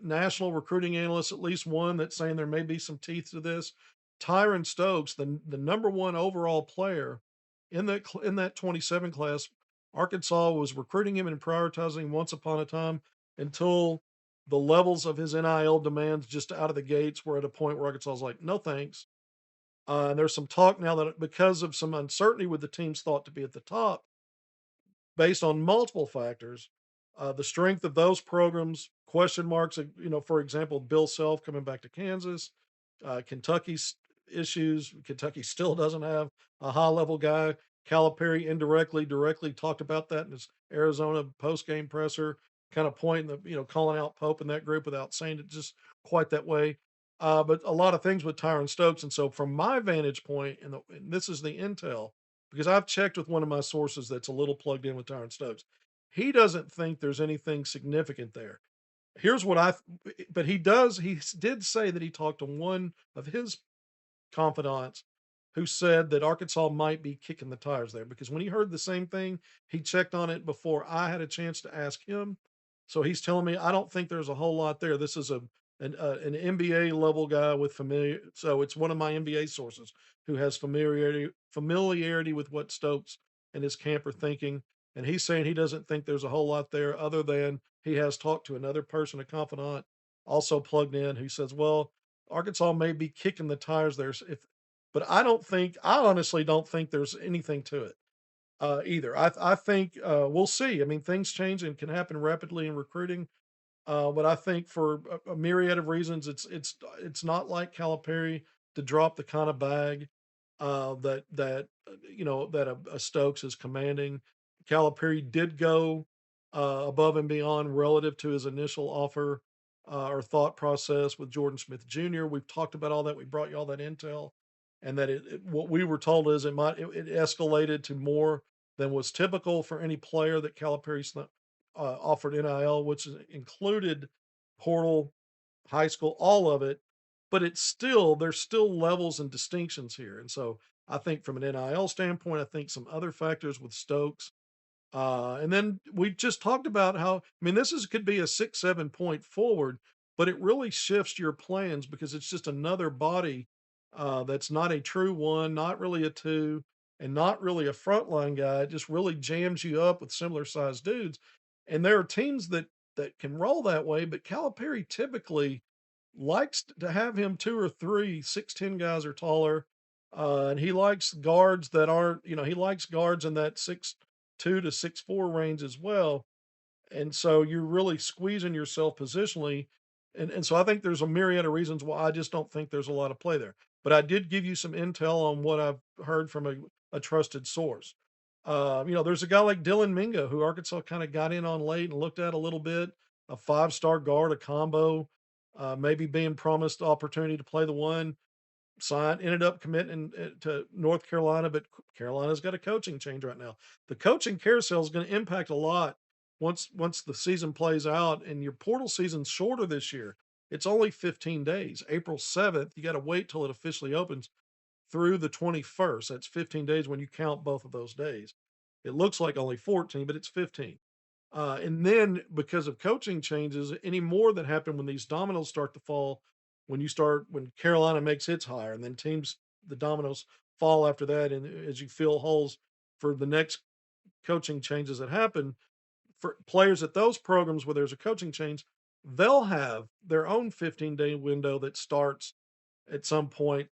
national recruiting analysts, at least one, that's saying there may be some teeth to this. Tyron Stokes, the number one overall player in that 27 class, Arkansas was recruiting him and prioritizing once upon a time, until the levels of his NIL demands just out of the gates were at a point where Arkansas was like, no thanks. And there's some talk now that because of some uncertainty with the teams thought to be at the top, based on multiple factors, the strength of those programs, question marks. For example, Bill Self coming back to Kansas, Kentucky's issues. Kentucky still doesn't have a high level guy. Calipari directly talked about that in his Arizona post game presser, kind of pointing calling out Pope in that group without saying it just quite that way. But a lot of things with Tyron Stokes, and so from my vantage point, and this is the intel, because I've checked with one of my sources that's a little plugged in with Tyron Stokes. He doesn't think there's anything significant there. Here's what but he does. He did say that he talked to one of his confidants who said that Arkansas might be kicking the tires there, because when he heard the same thing, he checked on it before I had a chance to ask him. So he's telling me I don't think there's a whole lot there. This is an NBA level guy with familiar. So it's one of my NBA sources who has familiarity with what Stokes and his camp are thinking, and he's saying he doesn't think there's a whole lot there, other than he has talked to another person, a confidant, also plugged in, who says, well, Arkansas may be kicking the tires there. But I honestly don't think there's anything to it either. I think we'll see. I mean, things change and can happen rapidly in recruiting. But I think for a myriad of reasons, it's not like Calipari to drop the kind of bag that a Stokes is commanding. Calipari did go above and beyond relative to his initial offer or thought process with Jordan Smith Jr. We've talked about all that. We brought you all that intel, and that what we were told is it escalated to more than was typical for any player that Calipari offered NIL, which included portal, high school, all of it. But there's still levels and distinctions here. And so I think from an NIL standpoint, I think some other factors with Stokes. And then we just talked about how, I mean, could be a 6, 7 point forward, but it really shifts your plans, because it's just another body that's not a true 1, not really a 2, and not really a frontline guy. It just really jams you up with similar sized dudes. And there are teams that can roll that way, but Calipari typically likes to have him 2 or 3 6'10" guys or taller. And he likes guards that aren't, he likes guards in that 6'2" to 6'4" range as well. And so you're really squeezing yourself positionally. And so I think there's a myriad of reasons why I just don't think there's a lot of play there. But I did give you some intel on what I've heard from a trusted source. There's a guy like Dylan Mingo who Arkansas kind of got in on late and looked at a little bit, a 5-star guard, a combo, maybe being promised the opportunity to play the one, signed, ended up committing to North Carolina, but Carolina's got a coaching change right now. The coaching carousel is going to impact a lot once the season plays out, and your portal season's shorter this year. It's only 15 days. April 7th, you got to wait till it officially opens through the 21st. That's 15 days when you count both of those days. It looks like only 14, but it's 15. And then because of coaching changes, any more that happen when these dominoes start to fall, when Carolina makes its hire, and then the dominoes fall after that, and as you fill holes for the next coaching changes that happen, for players at those programs where there's a coaching change, they'll have their own 15-day window that starts at some point.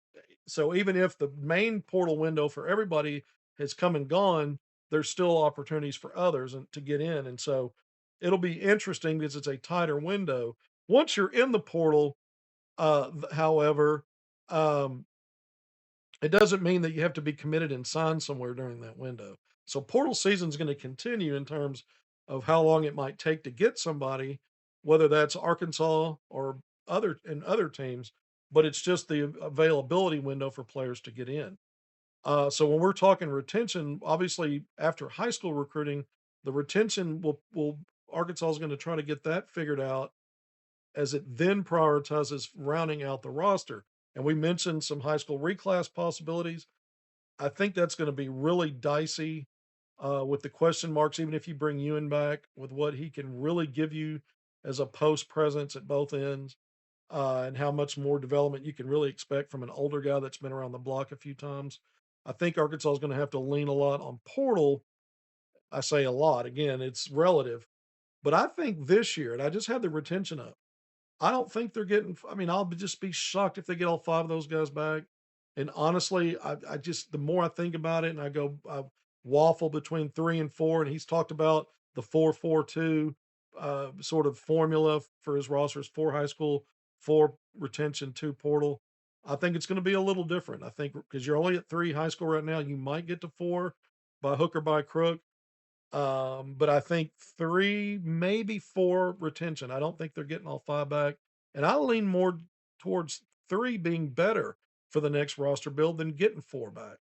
So even if the main portal window for everybody has come and gone, there's still opportunities for others to get in. And so it'll be interesting because it's a tighter window. Once you're in the portal, however, um, it doesn't mean that you have to be committed and signed somewhere during that window. So portal season is going to continue in terms of how long it might take to get somebody, whether that's Arkansas or other teams, but it's just the availability window for players to get in. So when we're talking retention, obviously after high school recruiting, the retention will Arkansas is going to try to get that figured out as it then prioritizes rounding out the roster. And we mentioned some high school reclass possibilities. I think that's going to be really dicey with the question marks, even if you bring Ewan back with what he can really give you as a post presence at both ends, and how much more development you can really expect from an older guy that's been around the block a few times. I think Arkansas is going to have to lean a lot on portal. I say a lot. Again, it's relative. But I think this year, and I just had the retention up, I don't think they're getting. I mean, just be shocked if they get all 5 of those guys back. And honestly, I just the more I think about it, and I waffle between 3 and 4. And he's talked about the 4-4-2 sort of formula for his rosters: 4 high school, 4 retention, 2 portal. I think it's going to be a little different. I think because you're only at 3 high school right now, you might get to 4 by hook or by crook. But I think 3, maybe 4 retention. I don't think they're getting all 5 back. And I lean more towards 3 being better for the next roster build than getting 4 back.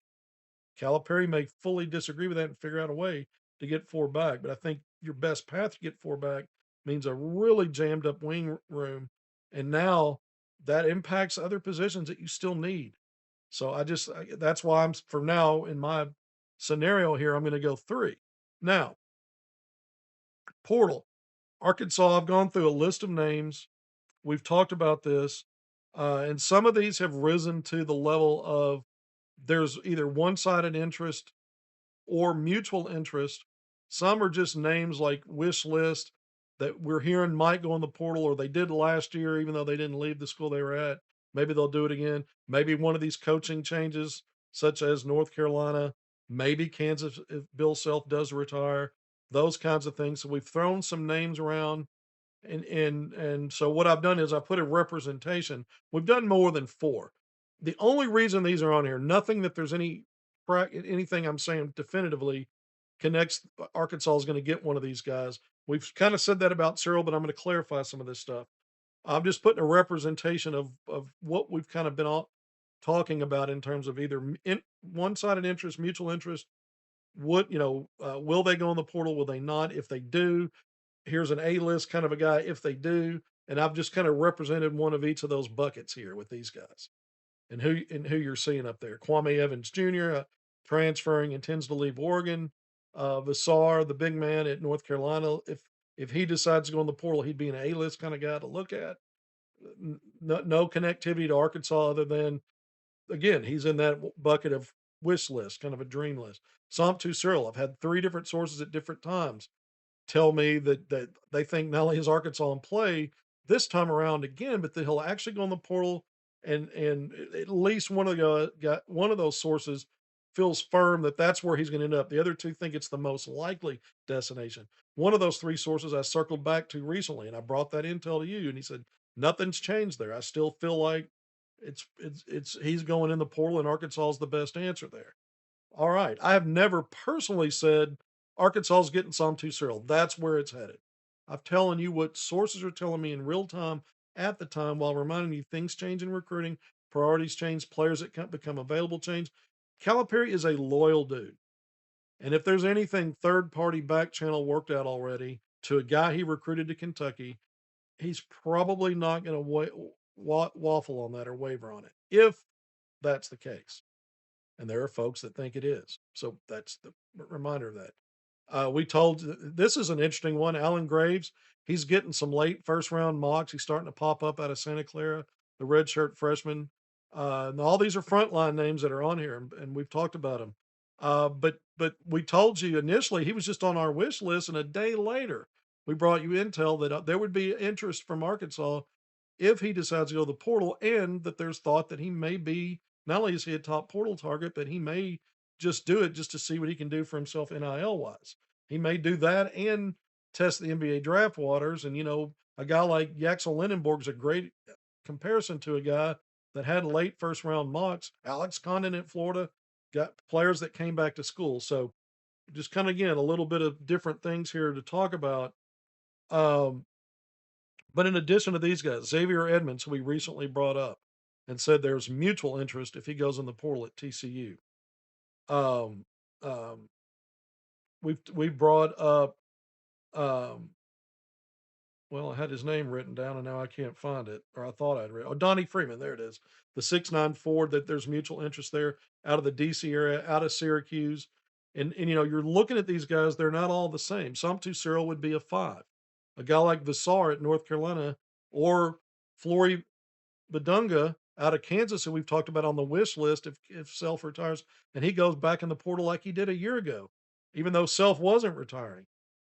Calipari may fully disagree with that and figure out a way to get 4 back. But I think your best path to get 4 back means a really jammed up wing room. And now that impacts other positions that you still need. So that's why for now in my scenario here, I'm going to go 3. Now, portal. Arkansas, I've gone through a list of names. We've talked about this. And some of these have risen to the level of there's either one sided interest or mutual interest. Some are just names like wish list that we're hearing might go in the portal, or they did last year, even though they didn't leave the school they were at. Maybe they'll do it again. Maybe one of these coaching changes, such as North Carolina, maybe Kansas if Bill Self does retire, those kinds of things. So we've thrown some names around, and so what I've done is I put a representation. We've done more than 4. The only reason these are on here, nothing that there's anything I'm saying definitively connects Arkansas is going to get one of these guys. We've kind of said that about Cyril, but I'm going to clarify some of this stuff. I'm just putting a representation of what we've kind of been all talking about in terms of either one-sided interest, mutual interest. Will they go in the portal? Will they not? If they do, here's an A list kind of a guy. If they do, and I've just kind of represented one of each of those buckets here with these guys and who you're seeing up there. Kwame Evans Jr. Transferring, intends to leave Oregon. Vassar, the big man at North Carolina, if he decides to go in the portal, he'd be an A-list kind of guy to look at. No connectivity to Arkansas other than, again, he's in that bucket of wish list, kind of a dream list. Somtu Cyril, I've had 3 different sources at different times tell me that they think not only is Arkansas in play this time around again, but that he'll actually go in the portal, and at least one of those sources feels firm that that's where he's going to end up. The other 2 think it's the most likely destination. One of those 3 sources I circled back to recently, and I brought that intel to you, and he said Nothing's changed there. I still feel like he's going in the portal and Arkansas is the best answer there. All right. I have never personally said Arkansas is getting Tom Cyril. That's where it's headed. I'm telling you what sources are telling me in real time at the time while reminding you things change in recruiting, priorities change, players that become available change. Calipari is a loyal dude. And if there's anything third party back channel worked out already to a guy he recruited to Kentucky, he's probably not going to waffle on that or waver on it if that's the case. And there are folks that think it is. So that's the reminder of that. We told this is an interesting one. Alan Graves, he's getting some late first round mocks. He's starting to pop up out of Santa Clara, the redshirt freshman. And all these are frontline names that are on here, and we've talked about them. But we told you initially he was just on our wish list, and a day later we brought you intel that there would be interest from Arkansas if he decides to go to the portal, and that there's thought that he may be not only is he a top portal target, but he may just do it just to see what he can do for himself NIL wise. He may do that and test the NBA draft waters. And, a guy like Yaxel Lindenborg is a great comparison to a guy that had late first round mocks. Alex Condon at Florida got players that came back to school. So just kind of, again, a little bit of different things here to talk about. Um, but in addition to these guys, Xavier Edmonds, who we recently brought up and said there's mutual interest if he goes in the portal at TCU. Um, um, we've brought up well, I had his name written down and now I can't find it, or I thought I'd read. Oh, Donnie Freeman, there it is. The 6'9" forward that there's mutual interest there out of the DC area, out of Syracuse. And you're looking at these guys, they're not all the same. Somtu Cyril would be a 5. A guy like Vassar at North Carolina or Flory Badunga out of Kansas, who we've talked about on the wish list if Self retires, and he goes back in the portal like he did a year ago, even though Self wasn't retiring.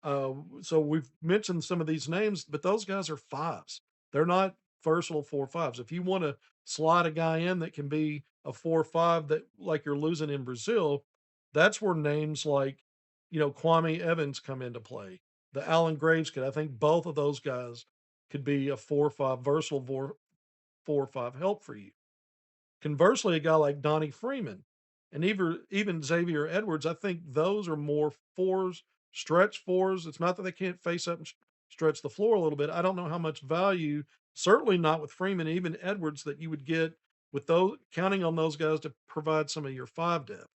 So we've mentioned some of these names, but those guys are 5s. They're not versatile 4-5s. If you want to slide a guy in that can be a 4-5 that like you're losing in Brazil, that's where names like, Kwame Evans come into play. The Alan Graves kid. I think both of those guys could be a 4-5 versatile 4-5 help for you. Conversely, a guy like Donnie Freeman and even Xavier Edwards, I think those are more 4s, stretch 4s. It's not that they can't face up and stretch the floor a little bit. I don't know how much value, certainly not with Freeman, even Edwards, that you would get with those counting on those guys to provide some of your 5 depth.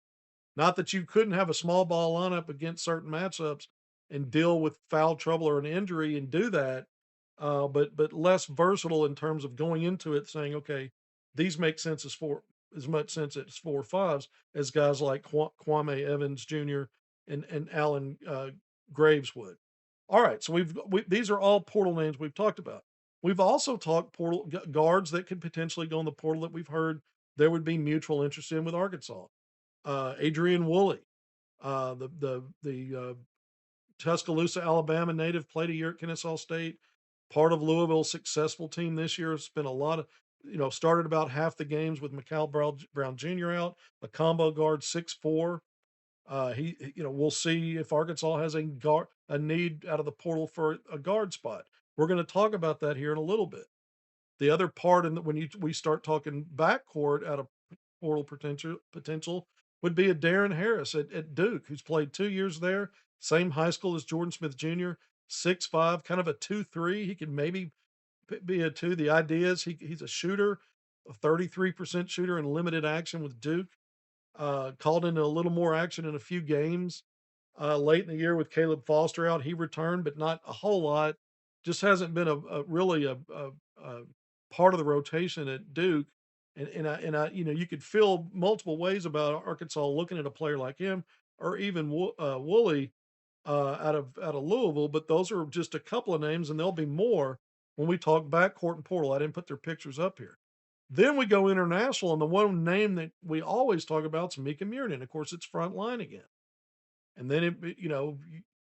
Not that you couldn't have a small ball lineup against certain matchups and deal with foul trouble or an injury and do that, but less versatile in terms of going into it saying, okay, these make sense as much sense as 4-5s as guys like Kwame Evans Jr. and Alan Graves would. All right, so these are all portal names we've talked about. We've also talked portal guards that could potentially go in the portal that we've heard there would be mutual interest in with Arkansas. Adrian Woolley, the Tuscaloosa, Alabama native, played a year at Kennesaw State. Part of Louisville's successful team this year. Spent a lot of, started about half the games with Mikal Brown Jr. out, a combo guard, 6'4". We'll see if Arkansas has a need out of the portal for a guard spot. We're going to talk about that here in a little bit. The other part, and when we start talking backcourt out of portal potential would be a Darren Harris at Duke, who's played 2 years there, same high school as Jordan Smith Jr., 6'5", kind of a 2-3. He can maybe be a 2. The idea is he's a shooter, a 33% shooter in limited action with Duke. Called into a little more action in a few games. Late in the year with Caleb Foster out, he returned, but not a whole lot. Just hasn't been really a part of the rotation at Duke. And you could feel multiple ways about Arkansas looking at a player like him, or even Woolley out of Louisville. But those are just a couple of names, and there'll be more when we talk backcourt and portal. I didn't put their pictures up here. Then we go international, and the one name that we always talk about is Mika Miernan. Of course, it's front line again. And then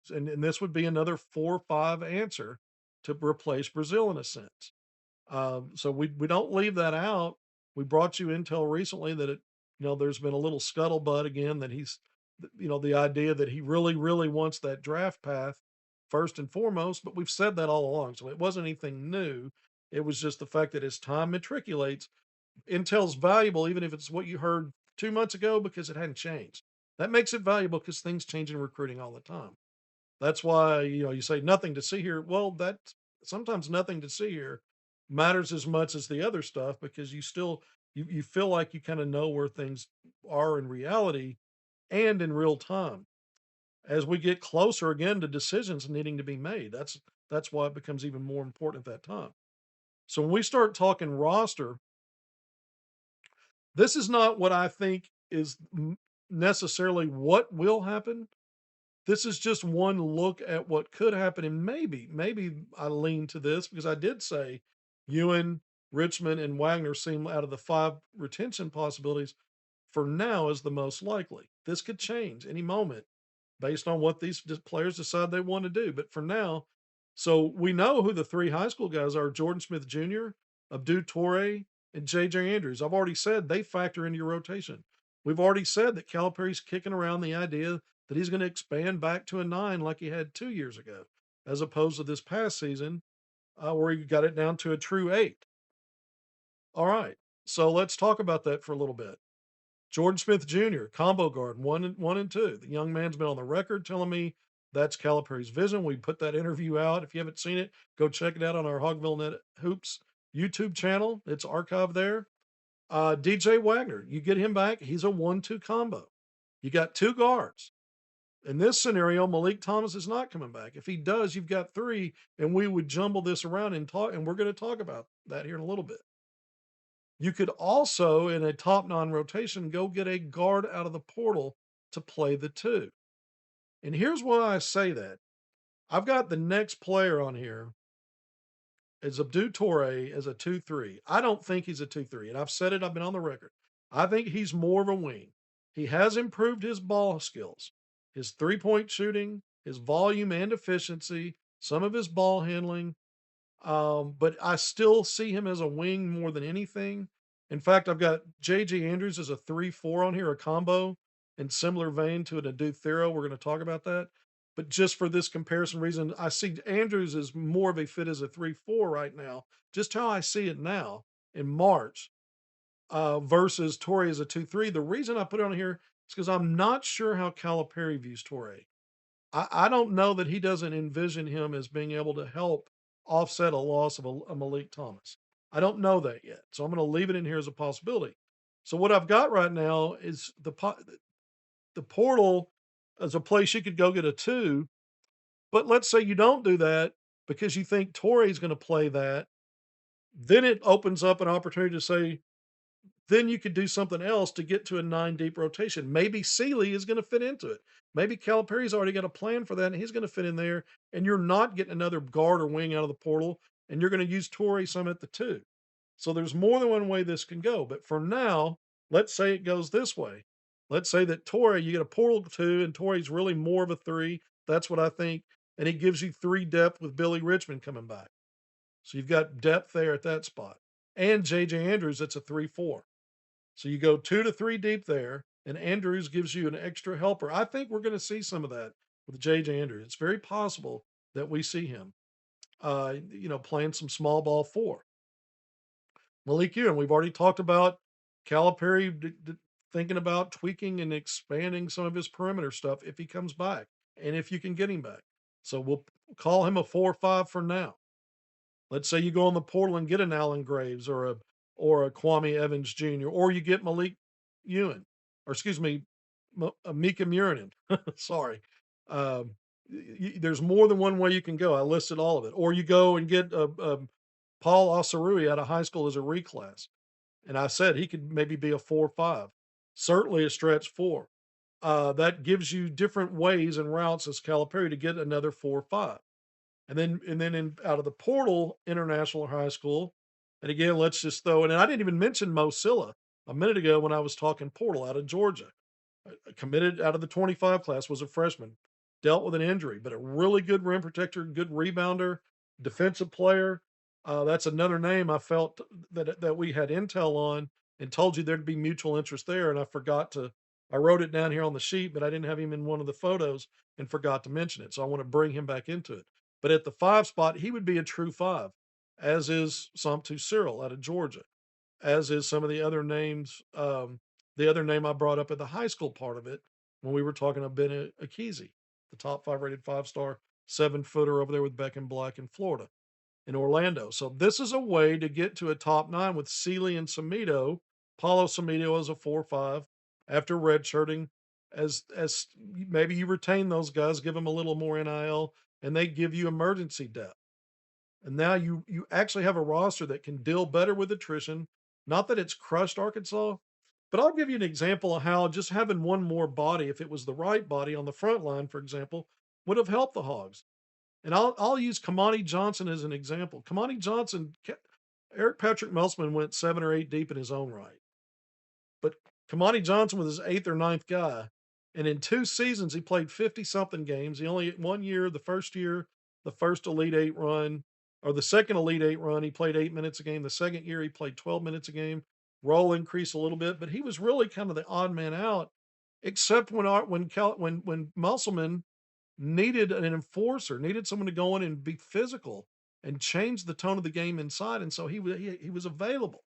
and this would be another 4-5 answer to replace Brazil in a sense. So we don't leave that out. We brought you intel recently that there's been a little scuttlebutt again that he's, the idea that he really, really wants that draft path first and foremost, but we've said that all along. So it wasn't anything new. It was just the fact that as time matriculates, intel's valuable even if it's what you heard 2 months ago because it hadn't changed. That makes it valuable because things change in recruiting all the time. That's why, you say nothing to see here. Well, that's sometimes nothing to see here matters as much as the other stuff because you feel like you kind of know where things are in reality and in real time. As we get closer again to decisions needing to be made, that's why it becomes even more important at that time. So when we start talking roster, this is not what I think is necessarily what will happen. This is just one look at what could happen, and maybe I lean to this because I did say Ewan, Richmond, and Wagner seem out of the 5 retention possibilities for now is the most likely. This could change any moment based on what these players decide they want to do. But for now, so we know who the 3 high school guys are: Jordan Smith Jr., Abdu Torre, and JJ Andrews. I've already said they factor into your rotation. We've already said that Calipari's kicking around the idea that he's going to expand back to a 9 like he had 2 years ago, as opposed to this past season where he got it down to a true 8. All right. So let's talk about that for a little bit. Jordan Smith Jr., combo guard, one and two. The young man's been on the record telling me that's Calipari's vision. We put that interview out. If you haven't seen it, go check it out on our HogvilleNET Hoops YouTube channel. It's archived there. DJ Wagner, you get him back. He's a 1-2 combo. You got 2 guards. In this scenario, Malik Thomas is not coming back. If he does, you've got 3, and we would jumble this around and talk, and we're going to talk about that here in a little bit. You could also, in a top 9 rotation, go get a guard out of the portal to play the 2. And here's why I say that. I've got the next player on here is Abdu Torre as a 2-3. I don't think he's a 2-3, and I've said it, I've been on the record. I think he's more of a wing. He has improved his ball skills, his 3-point shooting, his volume and efficiency, some of his ball handling, but I still see him as a wing more than anything. In fact, I've got JJ Andrews as a 3-4 on here, a combo in similar vein to an Adu Thero. We're going to talk about that. But just for this comparison reason, I see Andrews as more of a fit as a 3-4 right now, just how I see it now in March versus Torrey as a 2-3. The reason I put it on here is because I'm not sure how Calipari views Torrey. I don't know that he doesn't envision him as being able to help offset a loss of a Malik Thomas. I don't know that yet. So I'm going to leave it in here as a possibility. So what I've got right now is the portal as a place you could go get a 2. But let's say you don't do that because you think Torrey's going to play that. Then it opens up an opportunity to say, then you could do something else to get to a 9 deep rotation. Maybe Sealy is going to fit into it. Maybe Calipari's already got a plan for that and he's going to fit in there, and you're not getting another guard or wing out of the portal, and you're going to use Torrey some at the 2. So there's more than one way this can go. But for now, let's say it goes this way. Let's say that Torrey, you get a portal 2, and Torrey's really more of a 3. That's what I think. And he gives you 3 depth with Billy Richmond coming back. So you've got depth there at that spot. And JJ Andrews, that's a 3-4. So you go 2 to 3 deep there, and Andrews gives you an extra helper. I think we're going to see some of that with JJ Andrews. It's very possible that we see him, playing some small ball 4. Malik Ewan, we've already talked about Calipari thinking about tweaking and expanding some of his perimeter stuff if he comes back and if you can get him back. So we'll call him a 4-5 for now. Let's say you go on the portal and get an Allen Graves or a Kwame Evans Jr., or you get Malik Ewan, or excuse me, Mika Murinen. Sorry. There's more than one way you can go. I listed all of it. Or you go and get Paul Osarui out of high school as a reclass. And I said he could maybe be a 4-5, certainly a stretch 4. That gives you different ways and routes as Calipari to get another 4-5. And then out of the portal, international or high school. And again, let's just throw in, and I didn't even mention Mo Silla a minute ago when I was talking portal out of Georgia. Committed out of the 25 class, was a freshman, dealt with an injury, but a really good rim protector, good rebounder, defensive player. That's another name I felt that we had intel on and told you there'd be mutual interest there. And I wrote it down here on the sheet, but I didn't have him in one of the photos and forgot to mention it. So I want to bring him back into it. But at the 5 spot, he would be a true 5. as is Somtu Cyril out of Georgia, as is some of the other names. The other name I brought up at the high school part of it when we were talking about Ben Akizi, the top 5 rated 5 star 7 footer over there with Beckham Black in Florida, in Orlando. So this is a way to get to a top nine with Sealy and Samito. Paulo Samito as a 4-5 after redshirting, as maybe you retain those guys, give them a little more NIL, and they give you emergency depth. And now you actually have a roster that can deal better with attrition. Not that it's crushed Arkansas, but I'll give you an example of how just having one more body, if it was the right body on the front line, for example, would have helped the Hogs. And I'll use Kamani Johnson as an example. Kamani Johnson, Eric Patrick Melsman went 7 or 8 deep in his own right, but Kamani Johnson was his eighth or ninth guy, and in 2 seasons he played 50 something games. He only 1 year, the first Elite Eight run, or the second Elite Eight run, he played 8 minutes a game. The second year he played 12 minutes a game. Role increased a little bit, but he was really kind of the odd man out, except when Musselman needed an enforcer, needed someone to go in and be physical and change the tone of the game inside, and so he was available.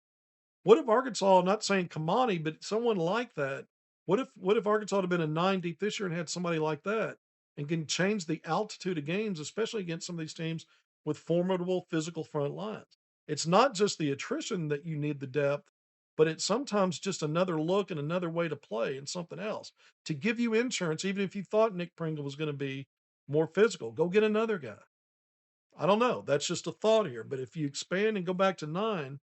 What if Arkansas, I'm not saying Kamani, but someone like that? What if Arkansas had been a 9 deep this year and had somebody like that and can change the altitude of games, especially against some of these teams with formidable physical front lines? It's not just the attrition that you need the depth, but it's sometimes just another look and another way to play and something else to give you insurance. Even if you thought Nick Pringle was going to be more physical, go get another guy. I don't know. That's just a thought here. But if you expand and go back to 9,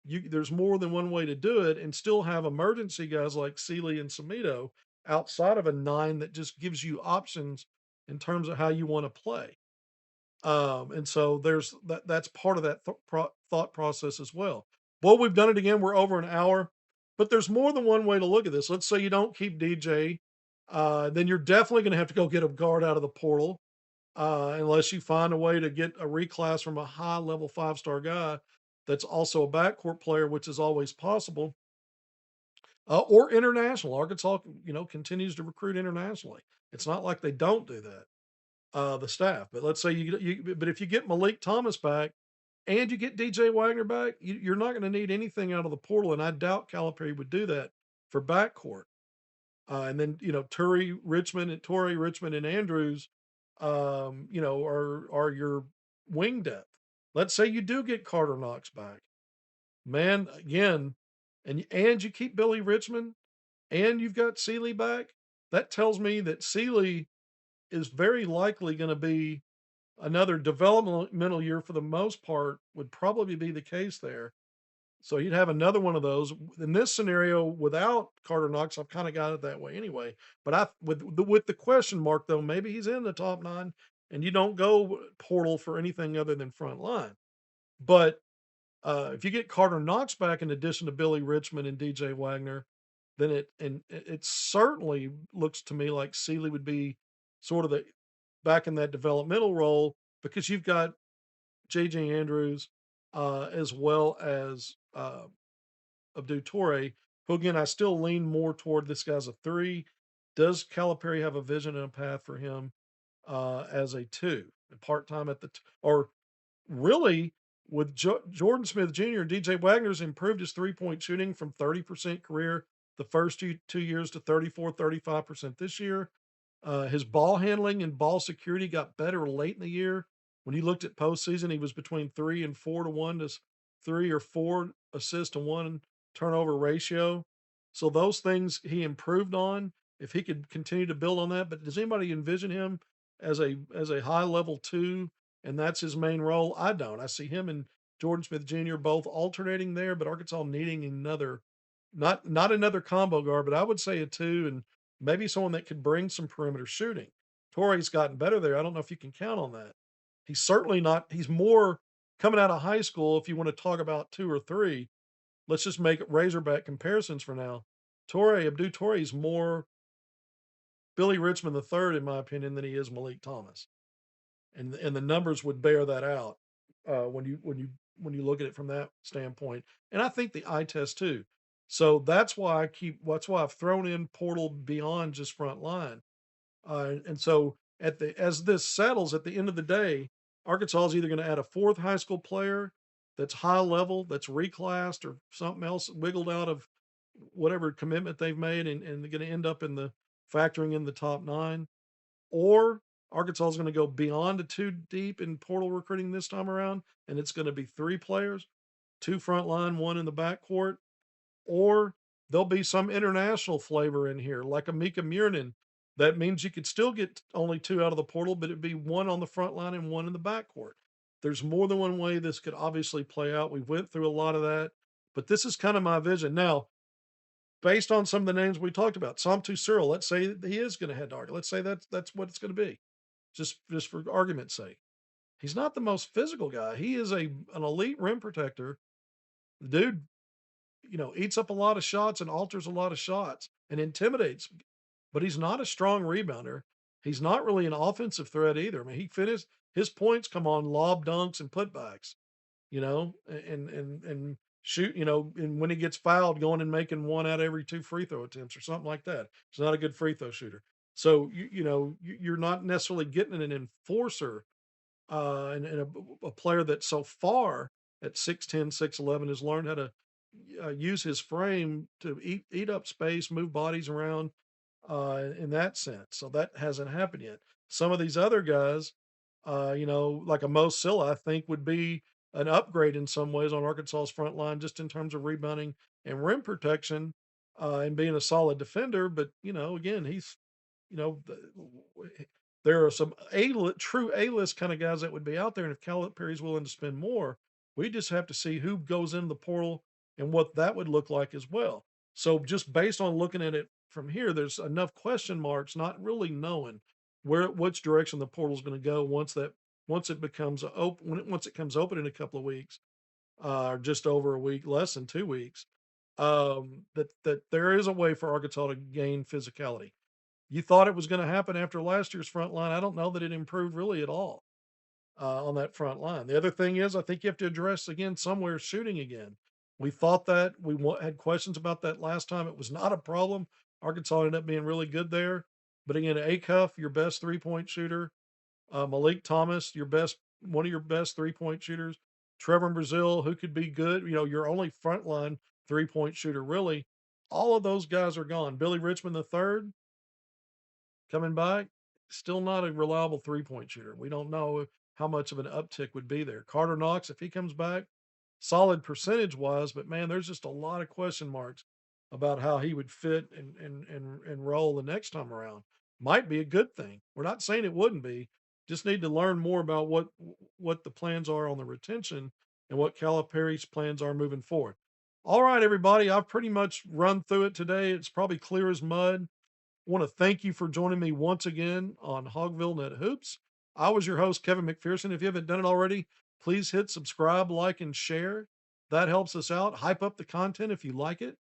there's more than one way to do it and still have emergency guys like Sealy and Samito outside of a 9 that just gives you options in terms of how you want to play. And so that's part of that thought process as well. Well, we've done it again. We're over an hour, but there's more than one way to look at this. Let's say you don't keep DJ, then you're definitely going to have to go get a guard out of the portal, unless you find a way to get a reclass from a high level 5 star guy that's also a backcourt player, which is always possible, or international. Arkansas, continues to recruit internationally. It's not like they don't do that, the staff. But let's say but if you get Malik Thomas back and you get DJ Wagner back, you're not going to need anything out of the portal, and I doubt Calipari would do that for backcourt. And then Torrey, Richmond, and Andrews, are your wing depth. Let's say you do get Carter Knox back, man. Again, and you keep Billy Richmond, and you've got Sealy back. That tells me that Sealy is very likely going to be another developmental year for the most part. Would probably be the case there. So you'd have another one of those. In this scenario, without Carter Knox, I've kind of got it that way anyway. But with the question mark though, maybe he's in the top 9, and you don't go portal for anything other than front line. But if you get Carter Knox back in addition to Billy Richmond and DJ Wagner, then it certainly looks to me like Sealy would be sort of the back in that developmental role, because you've got JJ Andrews, as well as Abdu Torre, who again I still lean more toward this guy's a 3. Does Calipari have a vision and a path for him as a 2, part time at or really with Jordan Smith Jr. and DJ Wagner's improved his 3-point shooting from 30% career the first 2 years to 34-35% this year. His ball handling and ball security got better late in the year. When you looked at postseason, he was between 3 and 4 to 1 to 3 or 4 assists to 1 turnover ratio. So those things he improved on. If he could continue to build on that, but does anybody envision him as a high level 2, and that's his main role? I don't. I see him and Jordan Smith Jr. both alternating there, but Arkansas needing another, not another combo guard, but I would say a 2, and maybe someone that could bring some perimeter shooting. Torrey's gotten better there. I don't know if you can count on that. He's certainly not. He's more coming out of high school. If you want to talk about 2 or 3, let's just make Razorback comparisons for now. Abdu Torrey is more Billy Richmond III, in my opinion, than he is Malik Thomas, and the numbers would bear that out when you look at it from that standpoint. And I think the eye test too. So that's why I've thrown in portal beyond just front line. And so as this settles at the end of the day, Arkansas is either going to add a 4th high school player that's high level, that's reclassed or something else wiggled out of whatever commitment they've made and they're going to end up in the factoring in the top nine, or Arkansas is going to go beyond a two deep in portal recruiting this time around, and it's going to be three players, two front line, one in the backcourt, or there'll be some international flavor in here, like a Mika Murnin. That means you could still get only two out of the portal, but it'd be one on the front line and one in the backcourt. There's more than one way this could obviously play out. We went through a lot of that, but this is kind of my vision. Now, based on some of the names we talked about, Somtu Cyril, let's say that he is going to head to Arkansas. Let's say that's what it's going to be, just for argument's sake. He's not the most physical guy. He is an elite rim protector. The dude, eats up a lot of shots and alters a lot of shots and intimidates, but he's not a strong rebounder. He's not really an offensive threat either. I mean, his points come on lob dunks and putbacks, and shoot, and when he gets fouled, going and making one out of every two free throw attempts or something like that. He's not a good free throw shooter. So you're not necessarily getting an enforcer and a player that so far at 6'10", 6'11", has learned how to use his frame to eat up space, move bodies around in that sense. So that hasn't happened yet. Some of these other guys, like a Mo Silla, I think would be an upgrade in some ways on Arkansas's front line, just in terms of rebounding and rim protection and being a solid defender. But again, he's you know, there are some true A-list kind of guys that would be out there, and if Calipari's willing to spend more, we just have to see who goes in the portal and what that would look like as well. So just based on looking at it from here, there's enough question marks, not really knowing which direction the portal is going to go once it becomes open once it comes open in a couple of weeks, or just over a week, less than 2 weeks. That there is a way for Arkansas to gain physicality. You thought it was going to happen after last year's front line. I don't know that it improved really at all on that front line. The other thing is, I think you have to address again somewhere shooting again. We thought that had questions about that last time. It was not a problem. Arkansas ended up being really good there. But again, Acuff, your best 3-point shooter, Malik Thomas, one of your best 3-point shooters, Trevor Brazil, who could be good. Your only frontline 3-point shooter, really. All of those guys are gone. Billy Richmond III, coming back, still not a reliable 3-point shooter. We don't know how much of an uptick would be there. Carter Knox, if he comes back, solid percentage wise, but man, there's just a lot of question marks about how he would fit and roll the next time around. Might be a good thing. We're not saying it wouldn't be. Just need to learn more about what the plans are on the retention and what Calipari's plans are moving forward. All right, everybody, I've pretty much run through it today. It's probably clear as mud. Want to thank you for joining me once again on HogvilleNET Hoops. I was your host, Kevin McPherson. If you haven't done it already, please hit subscribe, like, and share. That helps us out. Hype up the content if you like it.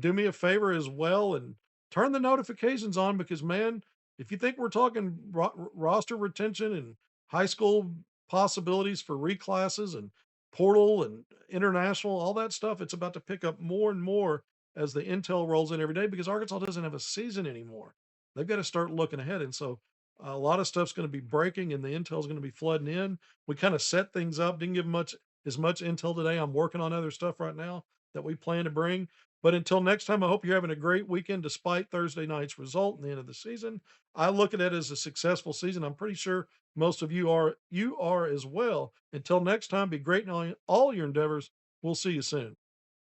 Do me a favor as well and turn the notifications on, because, man, if you think we're talking roster retention and high school possibilities for reclasses and portal and international, all that stuff, it's about to pick up more and more as the intel rolls in every day, because Arkansas doesn't have a season anymore. They've got to start looking ahead. And so a lot of stuff's going to be breaking and the intel is going to be flooding in. We kind of set things up, didn't give as much intel today. I'm working on other stuff right now that we plan to bring. But until next time, I hope you're having a great weekend despite Thursday night's result and the end of the season. I look at it as a successful season. I'm pretty sure most of you are as well. Until next time, be great in all your endeavors. We'll see you soon.